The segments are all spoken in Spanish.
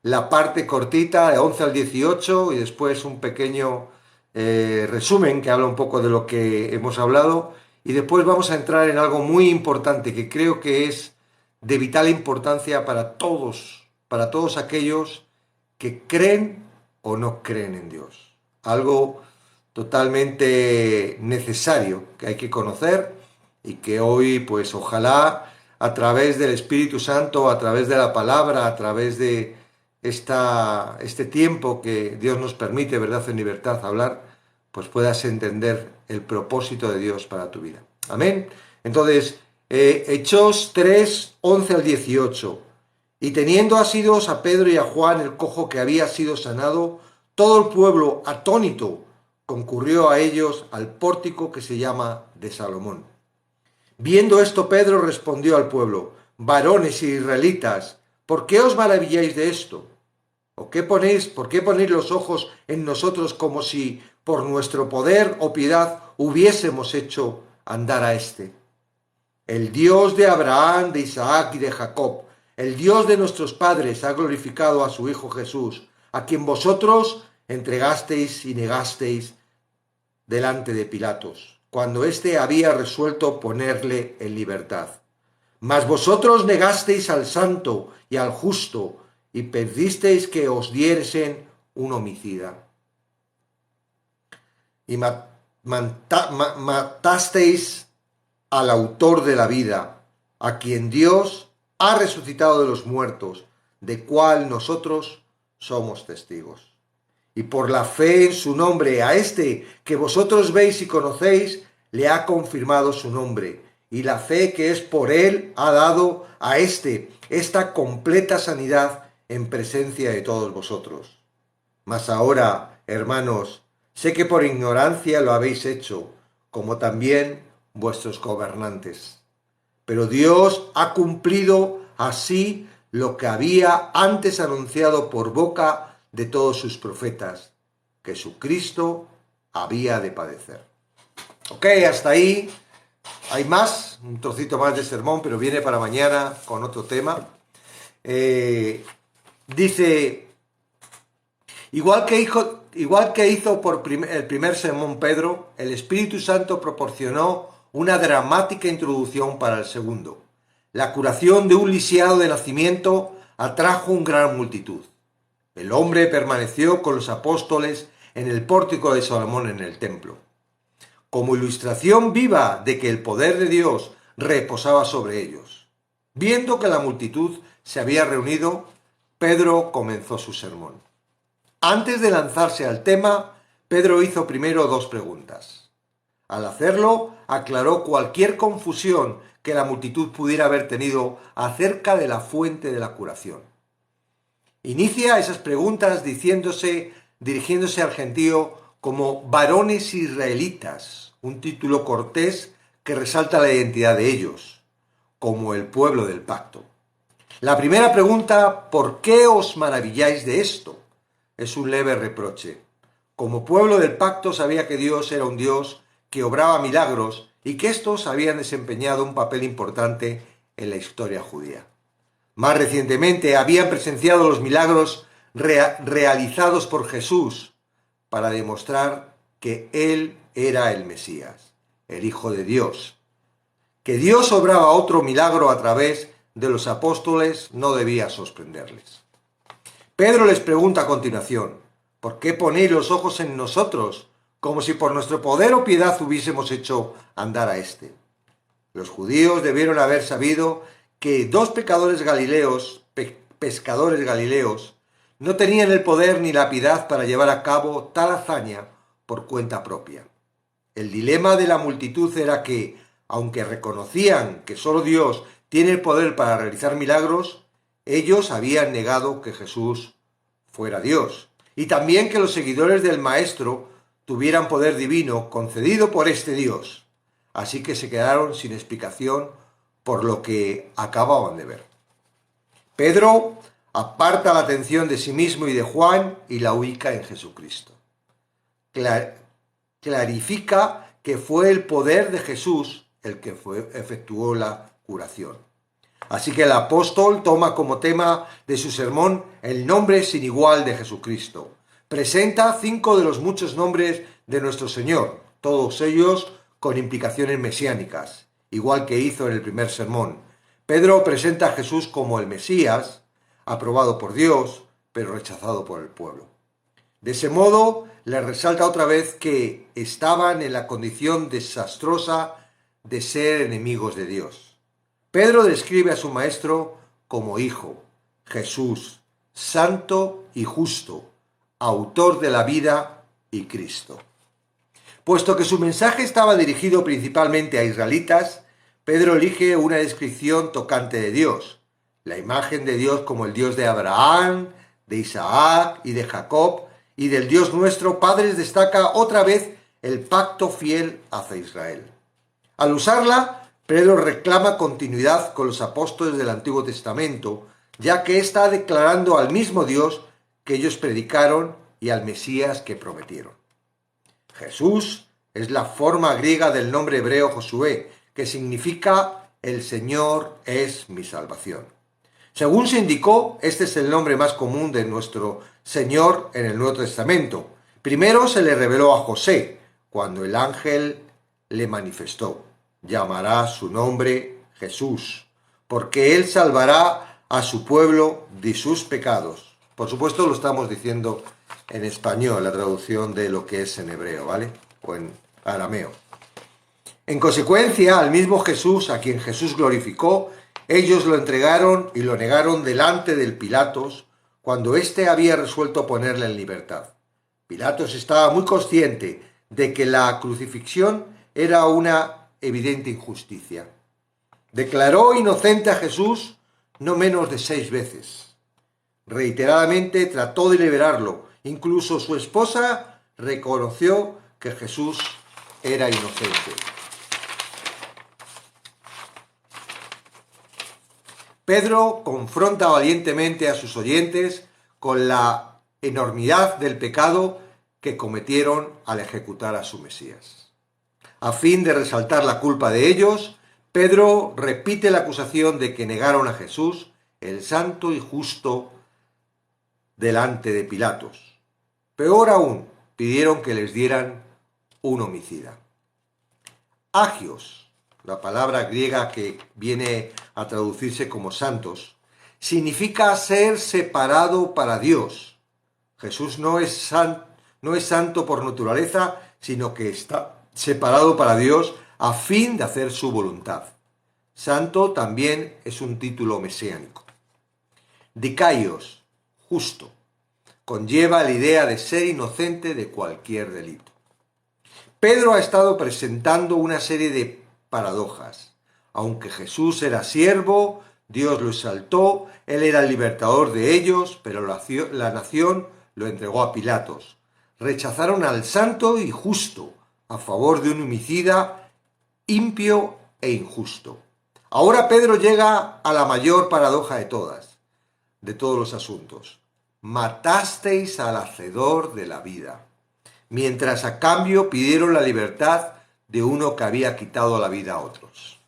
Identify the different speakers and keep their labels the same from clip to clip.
Speaker 1: la parte cortita de 11 al 18 y después un pequeño resumen que habla un poco de lo que hemos hablado y después vamos a entrar en algo muy importante que creo que es de vital importancia para todos aquellos que creen o no creen en Dios. Algo totalmente necesario que hay que conocer y que hoy, pues ojalá a través del Espíritu Santo, a través de la palabra, a través de este tiempo que Dios nos permite, verdad, en libertad, hablar, pues puedas entender el propósito de Dios para tu vida. Amén. Entonces, Hechos 3, 11 al 18. Y teniendo asidos a Pedro y a Juan, el cojo que había sido sanado, todo el pueblo, atónito, concurrió a ellos al pórtico que se llama de Salomón. Viendo esto, Pedro respondió al pueblo: varones israelitas, ¿por qué os maravilláis de esto? ¿Por qué ponéis los ojos en nosotros como si por nuestro poder o piedad hubiésemos hecho andar a éste? El Dios de Abraham, de Isaac y de Jacob, el Dios de nuestros padres, ha glorificado a su Hijo Jesús, a quien vosotros entregasteis y negasteis delante de Pilatos, cuando éste había resuelto ponerle en libertad. Mas vosotros negasteis al santo y al justo, y pedisteis que os diesen un homicida. Y matasteis al autor de la vida, a quien Dios ha resucitado de los muertos, de cual nosotros somos testigos. Y por la fe en su nombre, a este que vosotros veis y conocéis, le ha confirmado su nombre. Y la fe que es por él ha dado a este esta completa sanidad en presencia de todos vosotros. Mas ahora, hermanos, sé que por ignorancia lo habéis hecho, como también vuestros gobernantes. Pero Dios ha cumplido así lo que había antes anunciado por boca de todos sus profetas, que su Cristo había de padecer. Ok, hasta ahí. Hay más, un trocito más de sermón, pero viene para mañana con otro tema. Dice, igual que hizo el primer sermón Pedro, el Espíritu Santo proporcionó una dramática introducción para el segundo. La curación de un lisiado de nacimiento atrajo una gran multitud. El hombre permaneció con los apóstoles en el pórtico de Salomón en el templo. Como ilustración viva de que el poder de Dios reposaba sobre ellos. Viendo que la multitud se había reunido, Pedro comenzó su sermón. Antes de lanzarse al tema, Pedro hizo primero dos preguntas. Al hacerlo, aclaró cualquier confusión que la multitud pudiera haber tenido acerca de la fuente de la curación. Inicia esas preguntas dirigiéndose al gentío como varones israelitas, un título cortés que resalta la identidad de ellos, como el pueblo del pacto. La primera pregunta, ¿por qué os maravilláis de esto?, es un leve reproche. Como pueblo del pacto sabía que Dios era un Dios que obraba milagros y que estos habían desempeñado un papel importante en la historia judía. Más recientemente habían presenciado los milagros realizados por Jesús para demostrar que Él era el Mesías, el Hijo de Dios. Que Dios obraba otro milagro a través de los apóstoles no debía sorprenderles. Pedro les pregunta a continuación, ¿por qué ponéis los ojos en nosotros, como si por nuestro poder o piedad hubiésemos hecho andar a éste? Los judíos debieron haber sabido que dos pescadores galileos, no tenían el poder ni la piedad para llevar a cabo tal hazaña por cuenta propia. El dilema de la multitud era que, aunque reconocían que solo Dios tiene el poder para realizar milagros, ellos habían negado que Jesús fuera Dios, y también que los seguidores del Maestro tuvieran poder divino concedido por este Dios. Así que se quedaron sin explicación por lo que acababan de ver. Pedro aparta la atención de sí mismo y de Juan y la ubica en Jesucristo. Clarifica que fue el poder de Jesús el que efectuó la curación. Así que el apóstol toma como tema de su sermón el nombre sin igual de Jesucristo. Presenta 5 de los muchos nombres de nuestro Señor, todos ellos con implicaciones mesiánicas, igual que hizo en el primer sermón. Pedro presenta a Jesús como el Mesías, aprobado por Dios, pero rechazado por el pueblo. De ese modo, le resalta otra vez que estaban en la condición desastrosa de ser enemigos de Dios. Pedro describe a su maestro como Hijo, Jesús, santo y justo, autor de la vida y Cristo. Puesto que su mensaje estaba dirigido principalmente a israelitas, Pedro elige una descripción tocante de Dios, la imagen de Dios como el Dios de Abraham, de Isaac y de Jacob, y del Dios nuestro Padre destaca otra vez el pacto fiel hacia Israel. Al usarla, Pedro reclama continuidad con los apóstoles del Antiguo Testamento, ya que está declarando al mismo Dios que ellos predicaron y al Mesías que prometieron. Jesús es la forma griega del nombre hebreo Josué, que significa el Señor es mi salvación. Según se indicó, este es el nombre más común de nuestro Señor en el Nuevo Testamento. Primero se le reveló a José, cuando el ángel le manifestó. Llamará su nombre Jesús, porque él salvará a su pueblo de sus pecados. Por supuesto lo estamos diciendo en español, la traducción de lo que es en hebreo, ¿vale? O en arameo. En consecuencia, al mismo Jesús, a quien Jesús glorificó, ellos lo entregaron y lo negaron delante del Pilatos, cuando éste había resuelto ponerle en libertad. Pilatos estaba muy consciente de que la crucifixión era una evidente injusticia. Declaró inocente a Jesús no menos de 6 veces. Reiteradamente trató de liberarlo. Incluso su esposa reconoció que Jesús era inocente. Pedro confronta valientemente a sus oyentes con la enormidad del pecado que cometieron al ejecutar a su Mesías. A fin de resaltar la culpa de ellos, Pedro repite la acusación de que negaron a Jesús, el santo y justo, delante de Pilatos. Peor aún, pidieron que les dieran un homicida. Agios, la palabra griega que viene a traducirse como santos, significa ser separado para Dios. Jesús no es santo por naturaleza, sino que está separado para Dios a fin de hacer su voluntad. Santo también es un título mesiánico. Dikaios, justo, conlleva la idea de ser inocente de cualquier delito. Pedro ha estado presentando una serie de paradojas. Aunque Jesús era siervo, Dios lo exaltó, él era el libertador de ellos, pero la nación lo entregó a Pilatos. Rechazaron al santo y justo a favor de un homicida impío e injusto. Ahora Pedro llega a la mayor paradoja de todos los asuntos. Matasteis al hacedor de la vida, mientras a cambio pidieron la libertad de uno que había quitado la vida a otros.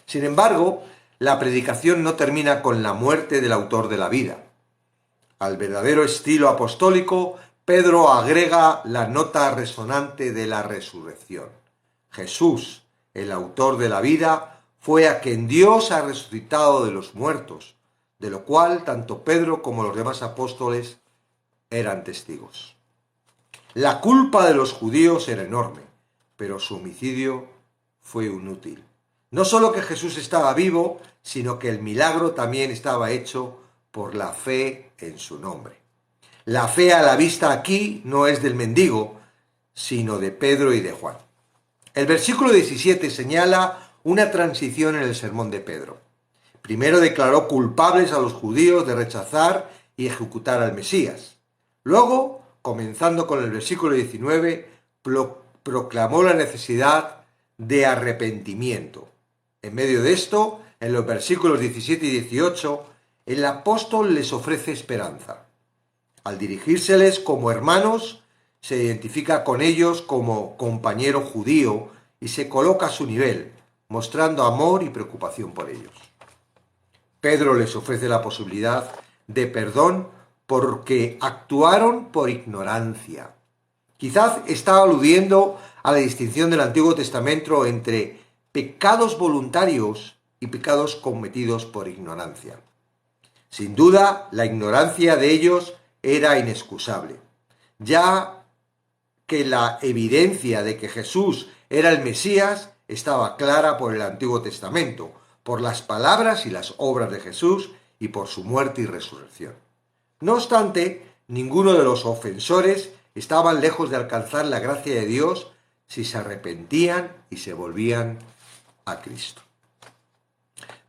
Speaker 1: Sin embargo, la predicación no termina con la muerte del autor de la vida. Al verdadero estilo apostólico, Pedro agrega la nota resonante de la resurrección. Jesús, el autor de la vida, fue a quien Dios ha resucitado de los muertos, de lo cual tanto Pedro como los demás apóstoles eran testigos. La culpa de los judíos era enorme, pero su homicidio fue inútil. No solo que Jesús estaba vivo, sino que el milagro también estaba hecho por la fe en su nombre. La fe a la vista aquí no es del mendigo, sino de Pedro y de Juan. El versículo 17 señala una transición en el sermón de Pedro. Primero declaró culpables a los judíos de rechazar y ejecutar al Mesías. Luego, comenzando con el versículo 19, proclamó la necesidad de arrepentimiento. En medio de esto, en los versículos 17 y 18, el apóstol les ofrece esperanza. Al dirigírseles como hermanos, se identifica con ellos como compañero judío y se coloca a su nivel, mostrando amor y preocupación por ellos. Pedro les ofrece la posibilidad de perdón porque actuaron por ignorancia. Quizás está aludiendo a la distinción del Antiguo Testamento entre pecados voluntarios y pecados cometidos por ignorancia. Sin duda, la ignorancia de ellos era inexcusable, ya que la evidencia de que Jesús era el Mesías estaba clara por el Antiguo Testamento, por las palabras y las obras de Jesús y por su muerte y resurrección. No obstante, ninguno de los ofensores estaban lejos de alcanzar la gracia de Dios si se arrepentían y se volvían a Cristo.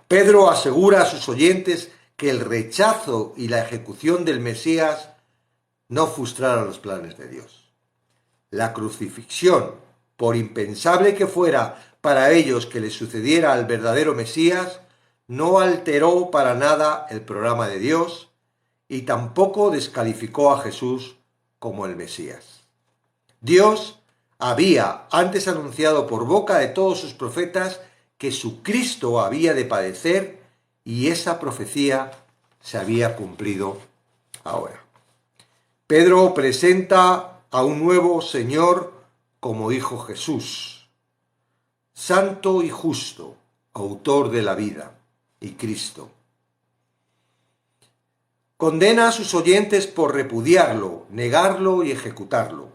Speaker 1: Pedro asegura a sus oyentes que el rechazo y la ejecución del Mesías no frustraron los planes de Dios. La crucifixión, por impensable que fuera para ellos que les sucediera al verdadero Mesías, no alteró para nada el programa de Dios y tampoco descalificó a Jesús como el Mesías. Dios había antes anunciado por boca de todos sus profetas que su Cristo había de padecer y esa profecía se había cumplido ahora. Pedro presenta a un nuevo Señor como Hijo Jesús, santo y justo, autor de la vida, y Cristo. Condena a sus oyentes por repudiarlo, negarlo y ejecutarlo.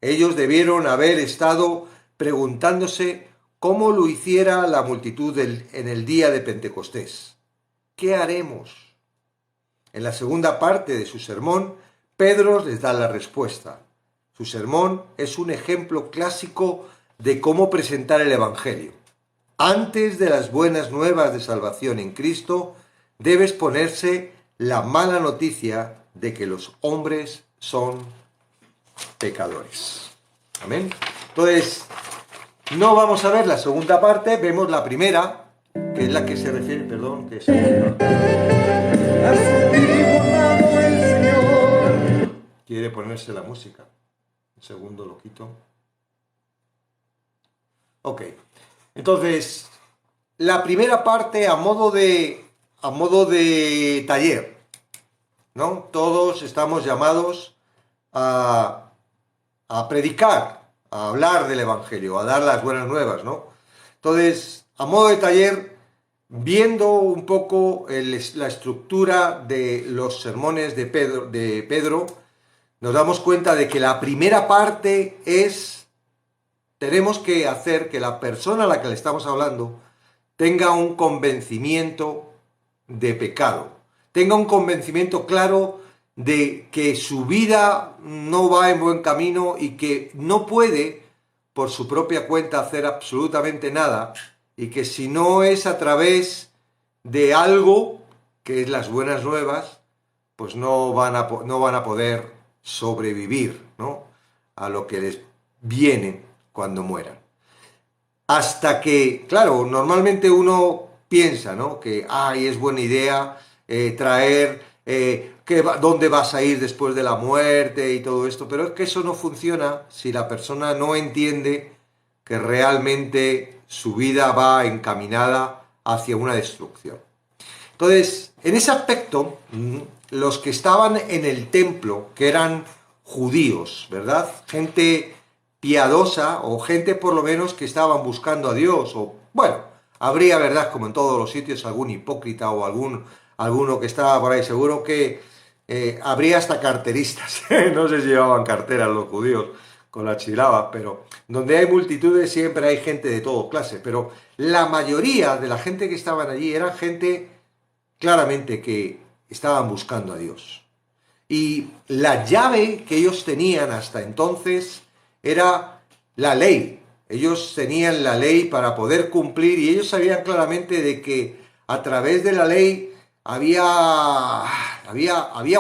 Speaker 1: Ellos debieron haber estado preguntándose cómo lo hiciera la multitud en el día de Pentecostés. ¿Qué haremos? En la segunda parte de su sermón, Pedro les da la respuesta. Su sermón es un ejemplo clásico de cómo presentar el Evangelio. Antes de las buenas nuevas de salvación en Cristo, debe exponerse la mala noticia de que los hombres son pecadores. Amén. Entonces, no vamos a ver la segunda parte, vemos la primera, que es la que se refiere, perdón, que es... Quiere ponerse la música. Un segundo lo quito. Ok. Entonces, la primera parte a modo de taller, ¿no? Todos estamos llamados a predicar, a hablar del Evangelio, a dar las buenas nuevas, ¿no? Entonces, a modo de taller, viendo un poco la estructura de los sermones de Pedro, nos damos cuenta de que la primera parte es, tenemos que hacer que la persona a la que le estamos hablando tenga un convencimiento de pecado, tenga un convencimiento claro de que su vida no va en buen camino y que no puede por su propia cuenta hacer absolutamente nada y que si no es a través de algo que es las buenas nuevas, pues no van a poder sobrevivir, ¿no?, a lo que les viene cuando mueran. Hasta que, claro, normalmente uno piensa, ¿no?, que es buena idea traer dónde vas a ir después de la muerte y todo esto, pero es que eso no funciona si la persona no entiende que realmente su vida va encaminada hacia una destrucción. Entonces, en ese aspecto, los que estaban en el templo, que eran judíos, ¿verdad?, gente piadosa o gente por lo menos que estaban buscando a Dios, o bueno, habría, ¿verdad?, como en todos los sitios, algún hipócrita o alguno que estaba por ahí, seguro que habría hasta carteristas, no sé si llevaban carteras los judíos con la chilaba, pero donde hay multitudes siempre hay gente de todo clase, pero la mayoría de la gente que estaban allí eran gente claramente que estaban buscando a Dios. Y la llave que ellos tenían hasta entonces era la ley. Ellos tenían la ley para poder cumplir y ellos sabían claramente de que a través de la ley había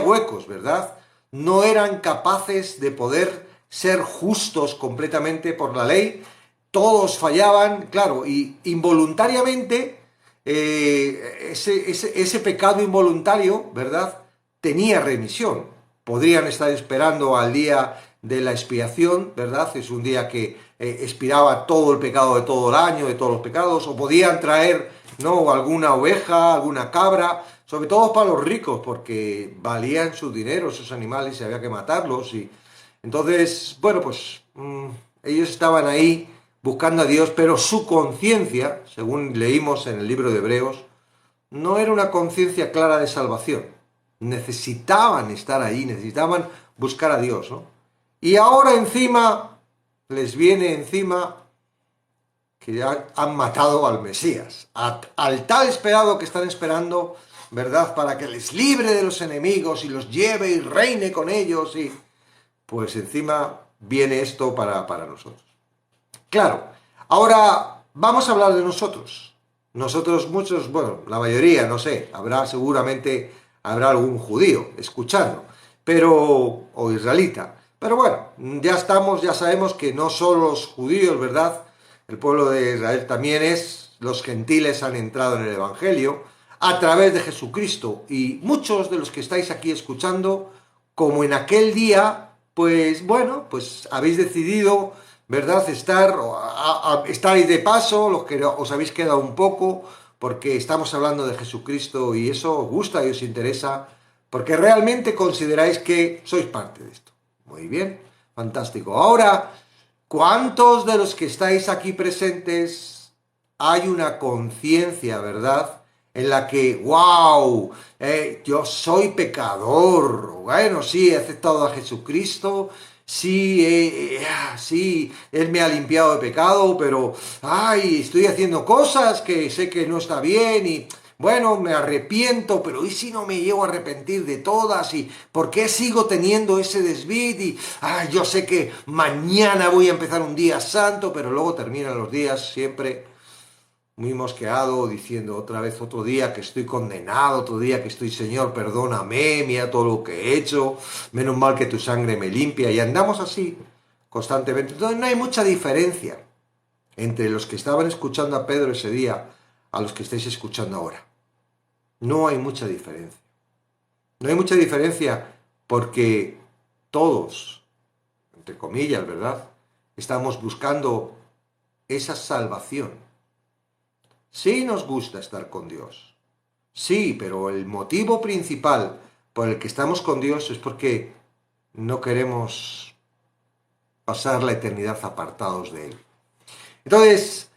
Speaker 1: huecos, ¿verdad? No eran capaces de poder ser justos completamente por la ley. Todos fallaban, claro, y involuntariamente ese pecado involuntario, ¿verdad?, tenía remisión. Podrían estar esperando al día de la expiación, ¿verdad? Es un día que expiraba todo el pecado de todo el año, de todos los pecados, o podían traer, ¿no?, alguna oveja, alguna cabra, sobre todo para los ricos, porque valían su dinero, esos animales, y había que matarlos. Y entonces, bueno, pues ellos estaban ahí buscando a Dios, pero su conciencia, según leímos en el libro de Hebreos, no era una conciencia clara de salvación. Necesitaban estar ahí, necesitaban buscar a Dios, ¿no? Y ahora encima les viene encima que ya han matado al Mesías, al tal esperado que están esperando, ¿verdad? Para que les libre de los enemigos y los lleve y reine con ellos. Y pues encima viene esto para nosotros. Claro, ahora vamos a hablar de nosotros. Nosotros muchos, bueno, la mayoría, no sé, seguramente habrá algún judío escuchando, pero, o israelita. Pero bueno, ya sabemos que no solo los judíos, ¿verdad? El pueblo de Israel también los gentiles han entrado en el Evangelio a través de Jesucristo. Y muchos de los que estáis aquí escuchando, como en aquel día, pues bueno, pues habéis decidido, ¿verdad?, estáis de paso, los que os habéis quedado un poco, porque estamos hablando de Jesucristo y eso os gusta y os interesa, porque realmente consideráis que sois parte de esto. Muy bien, fantástico. Ahora, ¿cuántos de los que estáis aquí presentes hay una conciencia, ¿verdad?, en la que, wow, yo soy pecador, bueno, sí, he aceptado a Jesucristo, sí, sí, Él me ha limpiado de pecado, pero, ay, estoy haciendo cosas que sé que no está bien y, bueno, me arrepiento, pero ¿y si no me llego a arrepentir de todas? ¿Y por qué sigo teniendo ese desvid? Y, ay, yo sé que mañana voy a empezar un día santo, pero luego terminan los días siempre muy mosqueado, diciendo otra vez otro día que estoy condenado, otro día que estoy, Señor, perdóname, mira todo lo que he hecho, menos mal que tu sangre me limpia, y andamos así constantemente. Entonces no hay mucha diferencia entre los que estaban escuchando a Pedro ese día a los que estáis escuchando ahora. No hay mucha diferencia. No hay mucha diferencia porque todos, entre comillas, ¿verdad?, estamos buscando esa salvación. Sí nos gusta estar con Dios, sí, pero el motivo principal por el que estamos con Dios es porque no queremos pasar la eternidad apartados de Él. Entonces,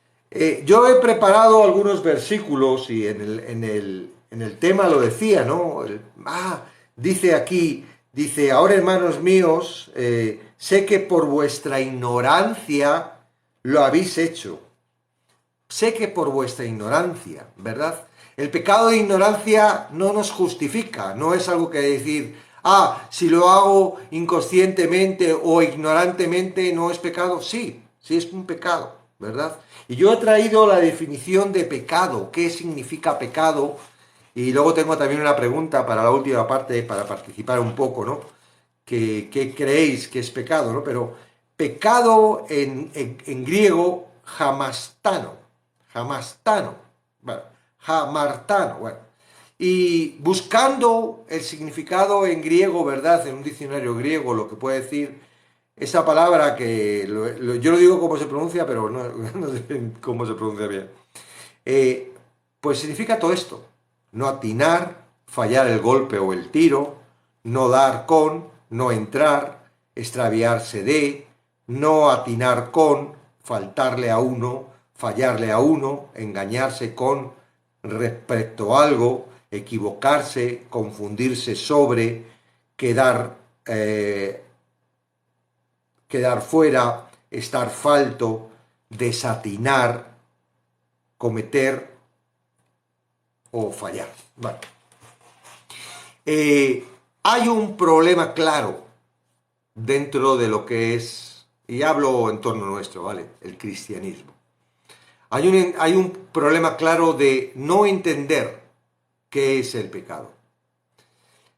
Speaker 1: yo he preparado algunos versículos y en el tema lo decía, ¿no? Dice aquí, dice, ahora hermanos míos, sé que por vuestra ignorancia lo habéis hecho. Sé que por vuestra ignorancia, ¿verdad? El pecado de ignorancia no nos justifica, no es algo que decir, si lo hago inconscientemente o ignorantemente no es pecado. Sí, sí es un pecado, ¿verdad? Y yo he traído la definición de pecado, qué significa pecado, y luego tengo también una pregunta para la última parte, para participar un poco, ¿no? ¿Qué creéis que es pecado, ¿no? Pero pecado en griego, jamartano, bueno. Y buscando el significado en griego, ¿verdad?, en un diccionario griego, lo que puede decir esa palabra que yo lo digo como se pronuncia, pero no sé cómo se pronuncia bien. Pues significa todo esto: no atinar, fallar el golpe o el tiro, no dar con, no entrar, extraviarse de, no atinar con, faltarle a uno, fallarle a uno, engañarse con respecto a algo, equivocarse, confundirse sobre, quedar fuera, estar falto, desatinar, cometer o fallar. Vale. Hay un problema claro dentro de lo que es, y hablo en torno nuestro, ¿vale?, el cristianismo. Hay un problema claro de no entender qué es el pecado.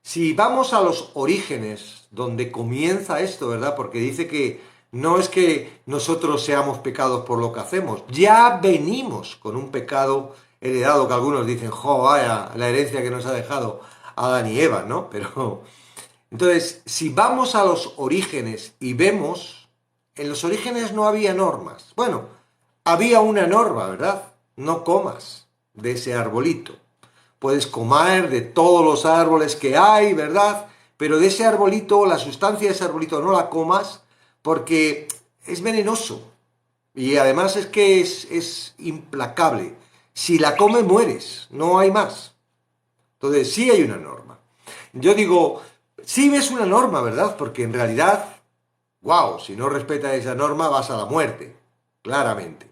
Speaker 1: Si vamos a los orígenes, donde comienza esto, ¿verdad?, porque dice que no es que nosotros seamos pecados por lo que hacemos, ya venimos con un pecado heredado, que algunos dicen, vaya, la herencia que nos ha dejado Adán y Eva, ¿no? Pero Entonces, si vamos a los orígenes y vemos, en los orígenes no había normas. Bueno, había una norma, ¿verdad? No comas de ese arbolito. Puedes comer de todos los árboles que hay, ¿verdad? Pero de ese arbolito, la sustancia de ese arbolito no la comas porque es venenoso. Y además es que es implacable. Si la comes, mueres. No hay más. Entonces, sí hay una norma. Yo digo, sí ves una norma, ¿verdad? Porque en realidad, wow, si no respetas esa norma vas a la muerte, claramente.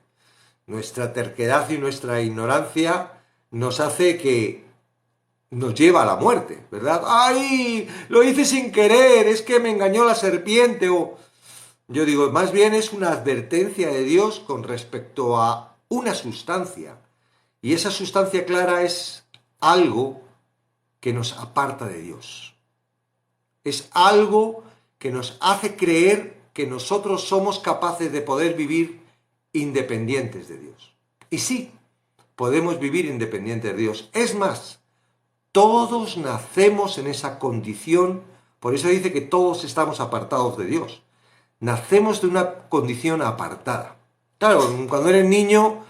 Speaker 1: Nuestra terquedad y nuestra ignorancia nos hace que nos lleva a la muerte, ¿verdad? ¡Ay! Lo hice sin querer, es que me engañó la serpiente o... Yo digo, más bien es una advertencia de Dios con respecto a una sustancia. Y esa sustancia clara es algo que nos aparta de Dios. Es algo que nos hace creer que nosotros somos capaces de poder vivir independientes de Dios. Y sí, podemos vivir independientes de Dios. Es más, todos nacemos en esa condición, por eso dice que todos estamos apartados de Dios. Nacemos de una condición apartada. Claro, cuando eres niño,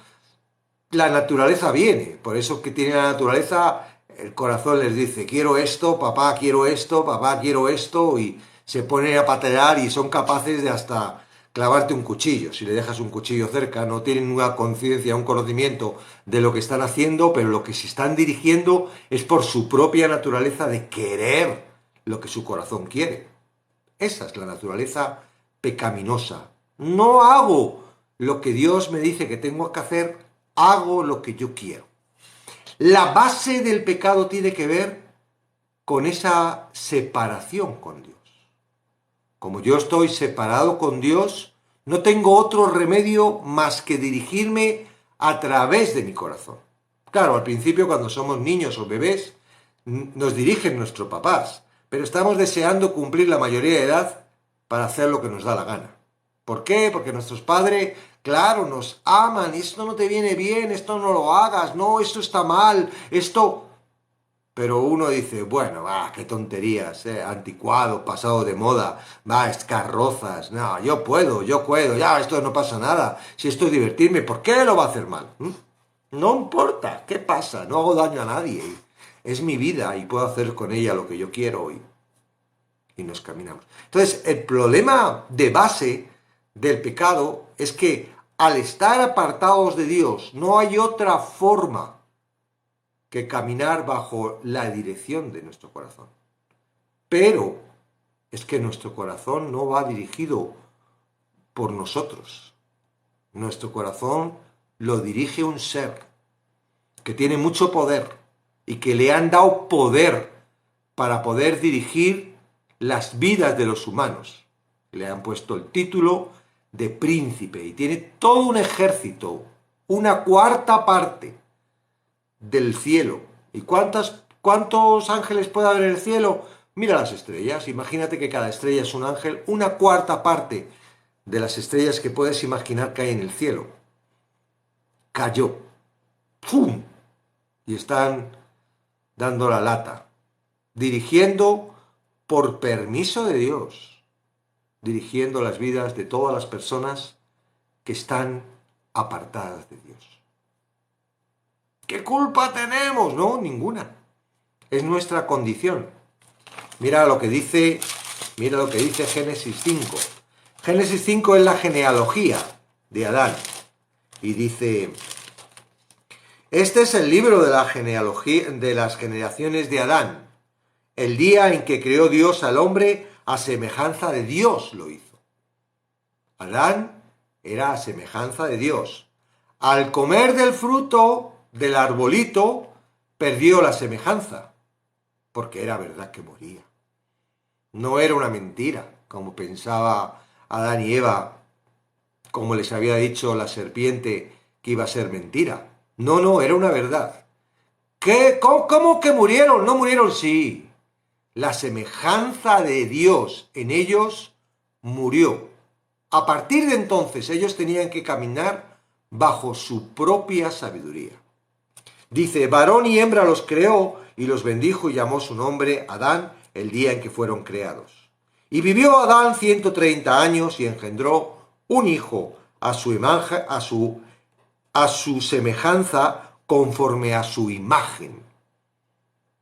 Speaker 1: la naturaleza viene, por eso que tiene la naturaleza, el corazón les dice, quiero esto, papá quiero esto, y se ponen a patear y son capaces de hasta clavarte un cuchillo. Si le dejas un cuchillo cerca, no tienen una conciencia, un conocimiento de lo que están haciendo, pero lo que se están dirigiendo es por su propia naturaleza de querer lo que su corazón quiere. Esa es la naturaleza pecaminosa. No hago lo que Dios me dice que tengo que hacer, hago lo que yo quiero. La base del pecado tiene que ver con esa separación con Dios. Como yo estoy separado con Dios, no tengo otro remedio más que dirigirme a través de mi corazón. Claro, al principio cuando somos niños o bebés, nos dirigen nuestros papás, pero estamos deseando cumplir la mayoría de edad para hacer lo que nos da la gana. ¿Por qué? Porque nuestros padres, claro, nos aman, esto no te viene bien, esto no lo hagas, no, esto está mal, esto... Pero uno dice, bueno, va, qué tonterías, anticuado, pasado de moda, va, escarrozas, no, yo puedo, ya, esto no pasa nada, si esto es divertirme, ¿por qué lo va a hacer mal? No importa, ¿qué pasa? No hago daño a nadie, es mi vida y puedo hacer con ella lo que yo quiero y nos caminamos. Entonces, el problema de base del pecado es que al estar apartados de Dios no hay otra forma que caminar bajo la dirección de nuestro corazón. Pero es que nuestro corazón no va dirigido por nosotros. Nuestro corazón lo dirige un ser que tiene mucho poder y que le han dado poder para poder dirigir las vidas de los humanos. Le han puesto el título de príncipe y tiene todo un ejército, una cuarta parte del cielo. ¿Y cuántos ángeles puede haber en el cielo? Mira las estrellas, imagínate que cada estrella es un ángel, una cuarta parte de las estrellas que puedes imaginar que hay en el cielo. Cayó. ¡Pum! Y están dando la lata, dirigiendo por permiso de Dios, dirigiendo las vidas de todas las personas que están apartadas de Dios. ¿Qué culpa tenemos? No, ninguna. Es nuestra condición. Mira lo que dice Génesis 5. Génesis 5 es la genealogía de Adán. Y dice, este es el libro de la genealogía de las generaciones de Adán. El día en que creó Dios al hombre, a semejanza de Dios lo hizo. Adán era a semejanza de Dios. Al comer del fruto del arbolito, perdió la semejanza, porque era verdad que moría. No era una mentira, como pensaba Adán y Eva, como les había dicho la serpiente que iba a ser mentira. No, era una verdad. ¿Qué? ¿Cómo que murieron? No murieron, sí. La semejanza de Dios en ellos murió. A partir de entonces ellos tenían que caminar bajo su propia sabiduría. Dice, varón y hembra los creó y los bendijo y llamó su nombre Adán el día en que fueron creados. Y vivió Adán 130 años y engendró un hijo a su imagen, a su semejanza, conforme a su imagen.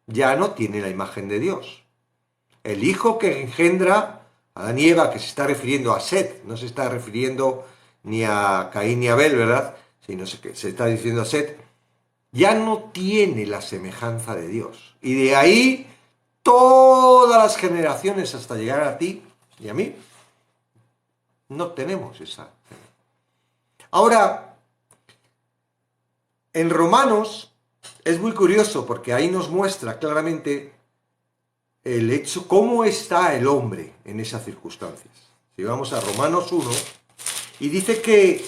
Speaker 1: Ya no tiene la imagen de Dios. El hijo que engendra Adán y Eva, que se está refiriendo a Set, no se está refiriendo ni a Caín ni a Abel, ¿verdad? Sino que se está diciendo a Set, ya no tiene la semejanza de Dios. Y de ahí todas las generaciones hasta llegar a ti y a mí, no tenemos esa. Ahora, en Romanos es muy curioso porque ahí nos muestra claramente el hecho, cómo está el hombre en esas circunstancias. Si vamos a Romanos 1, y dice que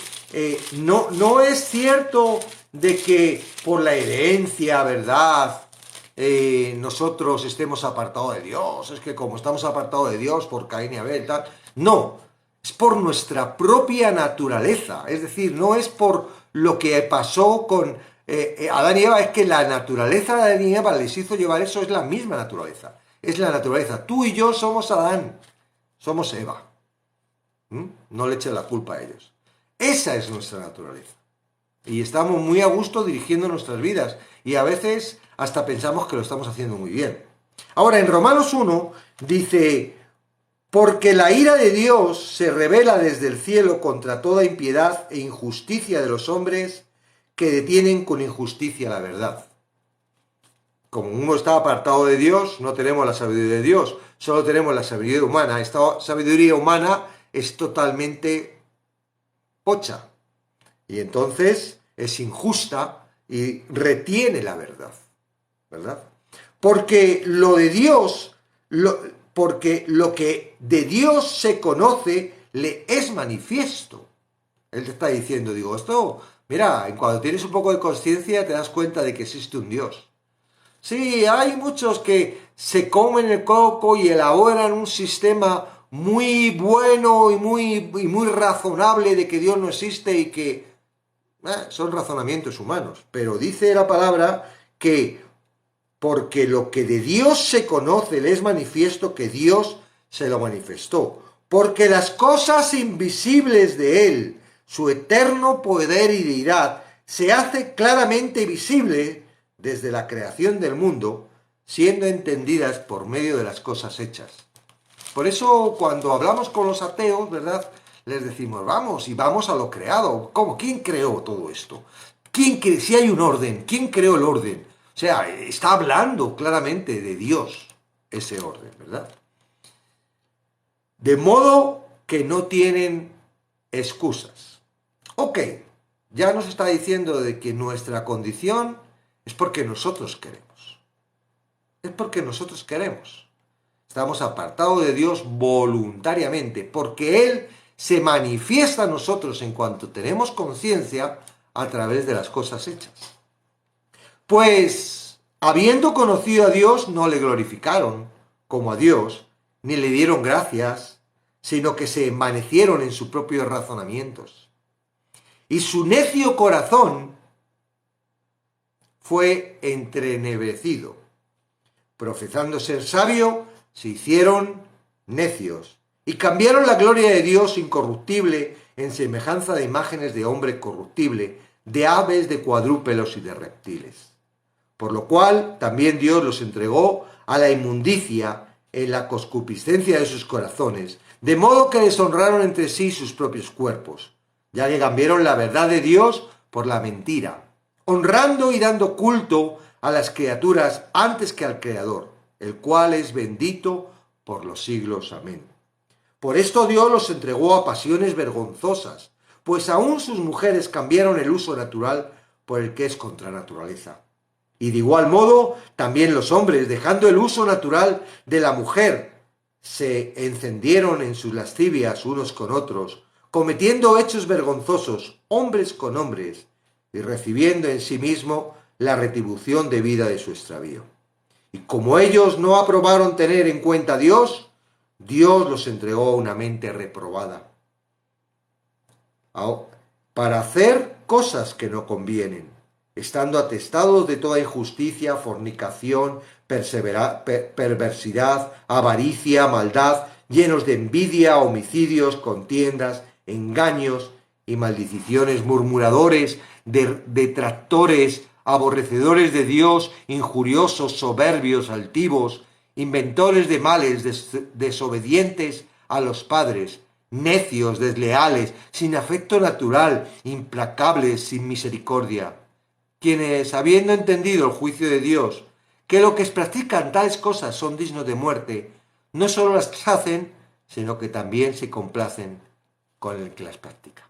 Speaker 1: no es cierto de que por la herencia, ¿verdad?, nosotros estemos apartados de Dios, es que como estamos apartados de Dios por Caín y Abel, tal. No, es por nuestra propia naturaleza, es decir, no es por lo que pasó con Adán y Eva, es que la naturaleza de Adán y Eva les hizo llevar eso, es la misma naturaleza, es la naturaleza. Tú y yo somos Adán, somos Eva. No le eches la culpa a ellos. Esa es nuestra naturaleza. Y estamos muy a gusto dirigiendo nuestras vidas. Y a veces hasta pensamos que lo estamos haciendo muy bien. Ahora, en Romanos 1 dice, porque la ira de Dios se revela desde el cielo contra toda impiedad e injusticia de los hombres que detienen con injusticia la verdad. Como uno está apartado de Dios, no tenemos la sabiduría de Dios, solo tenemos la sabiduría humana. Esta sabiduría humana es totalmente pocha. Y entonces es injusta y retiene la verdad, ¿verdad? Porque lo de Dios, porque lo que de Dios se conoce le es manifiesto. Él te está diciendo, digo, esto, mira, cuando tienes un poco de conciencia te das cuenta de que existe un Dios. Sí, hay muchos que se comen el coco y elaboran un sistema muy bueno y muy razonable de que Dios no existe y que son razonamientos humanos. Pero dice la palabra que porque lo que de Dios se conoce le es manifiesto que Dios se lo manifestó. Porque las cosas invisibles de Él, su eterno poder y deidad, se hace claramente visible desde la creación del mundo, siendo entendidas por medio de las cosas hechas. Por eso cuando hablamos con los ateos, ¿verdad?, les decimos, vamos a lo creado. ¿Cómo? ¿Quién creó todo esto? Si hay un orden, ¿quién creó el orden? O sea, está hablando claramente de Dios, ese orden, ¿verdad? De modo que no tienen excusas. Ok, ya nos está diciendo de que nuestra condición es porque nosotros queremos. Es porque nosotros queremos. Estamos apartados de Dios voluntariamente, porque Él se manifiesta a nosotros en cuanto tenemos conciencia a través de las cosas hechas. Pues, habiendo conocido a Dios, no le glorificaron como a Dios, ni le dieron gracias, sino que se envanecieron en sus propios razonamientos. Y su necio corazón fue entrenebrecido. Profesando ser sabio, se hicieron necios y cambiaron la gloria de Dios incorruptible en semejanza de imágenes de hombre corruptible, de aves, de cuadrúpedos y de reptiles. Por lo cual también Dios los entregó a la inmundicia en la concupiscencia de sus corazones, de modo que deshonraron entre sí sus propios cuerpos, ya que cambiaron la verdad de Dios por la mentira, honrando y dando culto a las criaturas antes que al Creador, el cual es bendito por los siglos. Amén. Por esto Dios los entregó a pasiones vergonzosas, pues aún sus mujeres cambiaron el uso natural por el que es contra naturaleza. Y de igual modo, también los hombres, dejando el uso natural de la mujer, se encendieron en sus lascivias unos con otros, cometiendo hechos vergonzosos, hombres con hombres, y recibiendo en sí mismo la retribución debida de su extravío. Y como ellos no aprobaron tener en cuenta a Dios, Dios los entregó a una mente reprobada, para hacer cosas que no convienen, estando atestados de toda injusticia, fornicación, perversidad, avaricia, maldad, llenos de envidia, homicidios, contiendas, engaños y maldiciones, murmuradores, detractores, aborrecedores de Dios, injuriosos, soberbios, altivos, inventores de males, desobedientes a los padres, necios, desleales, sin afecto natural, implacables, sin misericordia, quienes, habiendo entendido el juicio de Dios, que lo que practican tales cosas son dignos de muerte, no solo las hacen, sino que también se complacen con el que las practica.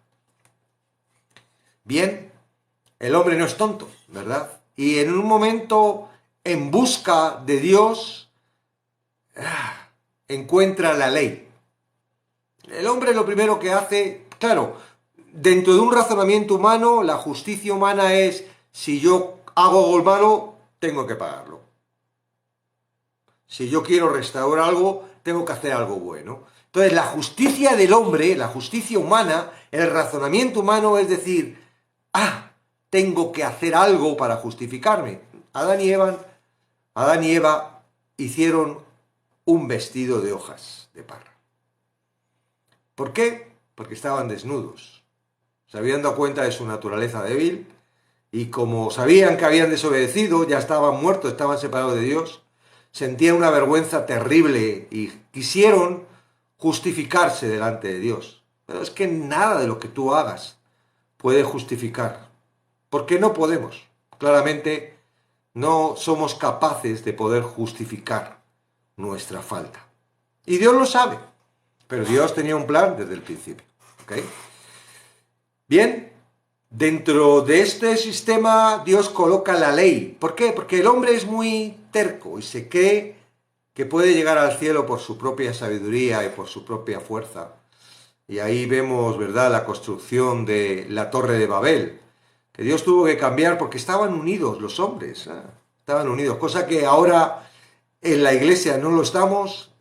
Speaker 1: Bien, el hombre no es tonto, ¿verdad? Y en un momento, en busca de Dios, encuentra la ley. El hombre lo primero que hace, claro, dentro de un razonamiento humano, la justicia humana es, si yo hago algo malo, tengo que pagarlo. Si yo quiero restaurar algo, tengo que hacer algo bueno. Entonces, la justicia del hombre, la justicia humana, el razonamiento humano es decir, tengo que hacer algo para justificarme. Adán y Eva hicieron un vestido de hojas de parra. ¿Por qué? Porque estaban desnudos. Se habían dado cuenta de su naturaleza débil y como sabían que habían desobedecido, ya estaban muertos, estaban separados de Dios, sentían una vergüenza terrible y quisieron justificarse delante de Dios. Pero es que nada de lo que tú hagas puede justificar. Porque no podemos. Claramente no somos capaces de poder justificar nuestra falta. Y Dios lo sabe. Pero Dios tenía un plan desde el principio. ¿Okay? Bien, dentro de este sistema Dios coloca la ley. ¿Por qué? Porque el hombre es muy terco y se cree que puede llegar al cielo por su propia sabiduría y por su propia fuerza. Y ahí vemos, ¿verdad?, la construcción de la Torre de Babel, que Dios tuvo que cambiar porque estaban unidos los hombres, estaban unidos, cosa que ahora en la iglesia no lo estamos,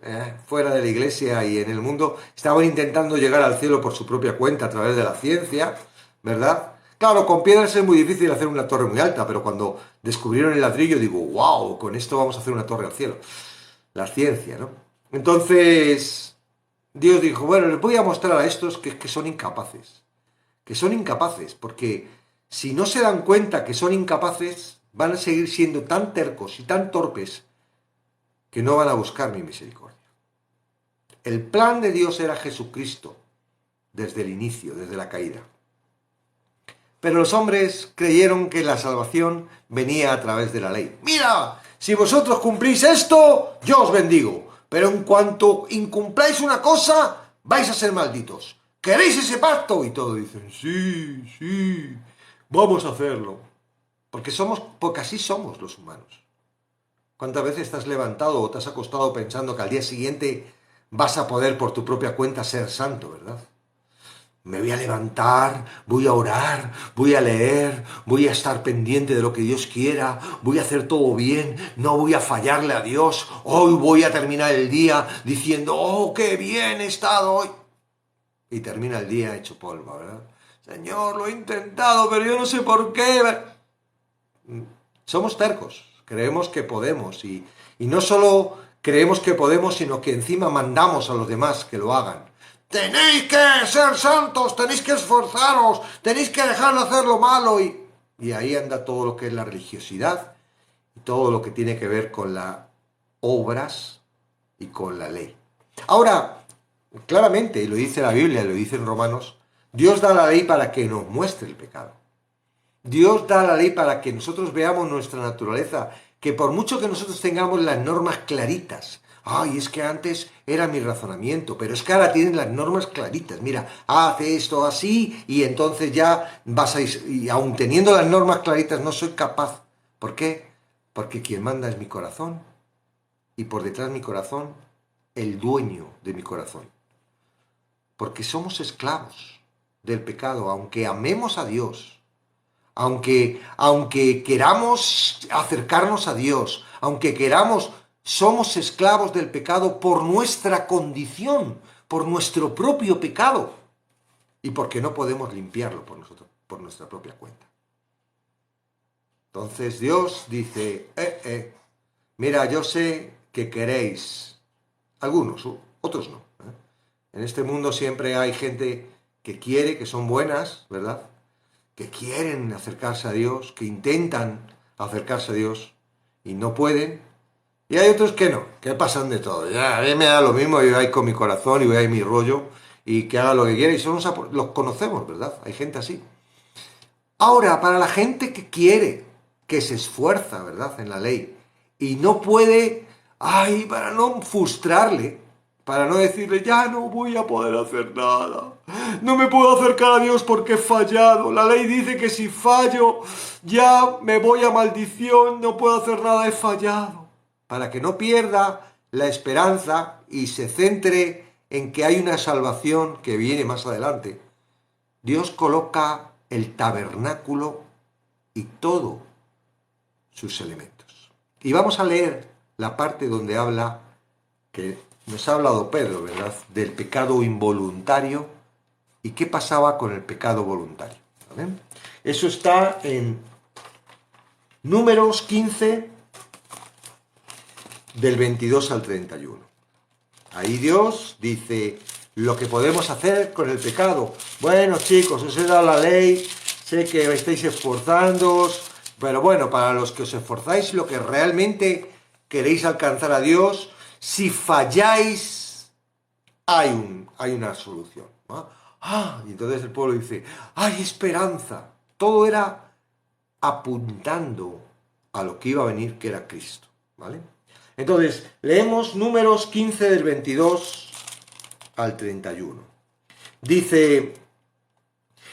Speaker 1: fuera de la iglesia y en el mundo, estaban intentando llegar al cielo por su propia cuenta a través de la ciencia, ¿verdad? Claro, con piedras es muy difícil hacer una torre muy alta, pero cuando descubrieron el ladrillo digo, wow, con esto vamos a hacer una torre al cielo. La ciencia, ¿no? Entonces, Dios dijo, bueno, les voy a mostrar a estos que son incapaces, porque si no se dan cuenta que son incapaces, van a seguir siendo tan tercos y tan torpes que no van a buscar mi misericordia. El plan de Dios era Jesucristo desde el inicio, desde la caída. Pero los hombres creyeron que la salvación venía a través de la ley. Mira, si vosotros cumplís esto, yo os bendigo. Pero en cuanto incumpláis una cosa, vais a ser malditos. ¿Queréis ese pacto? Y todos dicen, sí, vamos a hacerlo. Porque así somos los humanos. ¿Cuántas veces te has levantado o te has acostado pensando que al día siguiente vas a poder por tu propia cuenta ser santo, verdad? Me voy a levantar, voy a orar, voy a leer, voy a estar pendiente de lo que Dios quiera, voy a hacer todo bien, no voy a fallarle a Dios, hoy voy a terminar el día diciendo, oh, qué bien he estado hoy. Y termina el día hecho polvo, ¿verdad? Señor, lo he intentado, pero yo no sé por qué. Somos tercos, creemos que podemos y no solo creemos que podemos, sino que encima mandamos a los demás que lo hagan. Tenéis que ser santos, tenéis que esforzaros, tenéis que dejar de hacer lo malo. Y ahí anda todo lo que es la religiosidad y todo lo que tiene que ver con las obras y con la ley. Ahora, claramente, y lo dice la Biblia, lo dice en Romanos, Dios da la ley para que nos muestre el pecado. Dios da la ley para que nosotros veamos nuestra naturaleza, que por mucho que nosotros tengamos las normas claritas, es que antes era mi razonamiento, pero es que ahora tienen las normas claritas, mira, hace esto así y entonces ya vas a ir, y aun teniendo las normas claritas no soy capaz. ¿Por qué? Porque quien manda es mi corazón y por detrás de mi corazón, el dueño de mi corazón. Porque somos esclavos del pecado, aunque amemos a Dios. Aunque queramos acercarnos a Dios, aunque queramos, somos esclavos del pecado por nuestra condición, por nuestro propio pecado y porque no podemos limpiarlo por nuestra propia cuenta. Entonces Dios dice, Mira, yo sé que queréis, algunos, otros no. En este mundo siempre hay gente que quiere, que son buenas, ¿verdad? Que quieren acercarse a Dios, que intentan acercarse a Dios y no pueden. Y hay otros que no, que pasan de todo. Ya, a mí me da lo mismo, yo voy con mi corazón y voy a mi rollo y que haga lo que quiera. Y son los conocemos, ¿verdad? Hay gente así. Ahora, para la gente que quiere, que se esfuerza, ¿verdad? En la ley y no puede, ay, para no frustrarle, para no decirle, ya no voy a poder hacer nada, no me puedo acercar a Dios porque he fallado, la ley dice que si fallo, ya me voy a maldición, no puedo hacer nada, he fallado. Para que no pierda la esperanza y se centre en que hay una salvación que viene más adelante, Dios coloca el tabernáculo y todos sus elementos. Y vamos a leer la parte donde habla, que nos ha hablado Pedro, ¿verdad?, del pecado involuntario y qué pasaba con el pecado voluntario. ¿Vale? Eso está en Números 15, del 22 al 31. Ahí Dios dice lo que podemos hacer con el pecado. Bueno, chicos, os he dado la ley, sé que estáis esforzándoos, pero bueno, para los que os esforzáis, lo que realmente queréis alcanzar a Dios, si falláis, hay una solución, ¿no? Y entonces el pueblo dice, hay esperanza. Todo era apuntando a lo que iba a venir, que era Cristo, ¿vale? Entonces, leemos Números 15 del 22 al 31. Dice,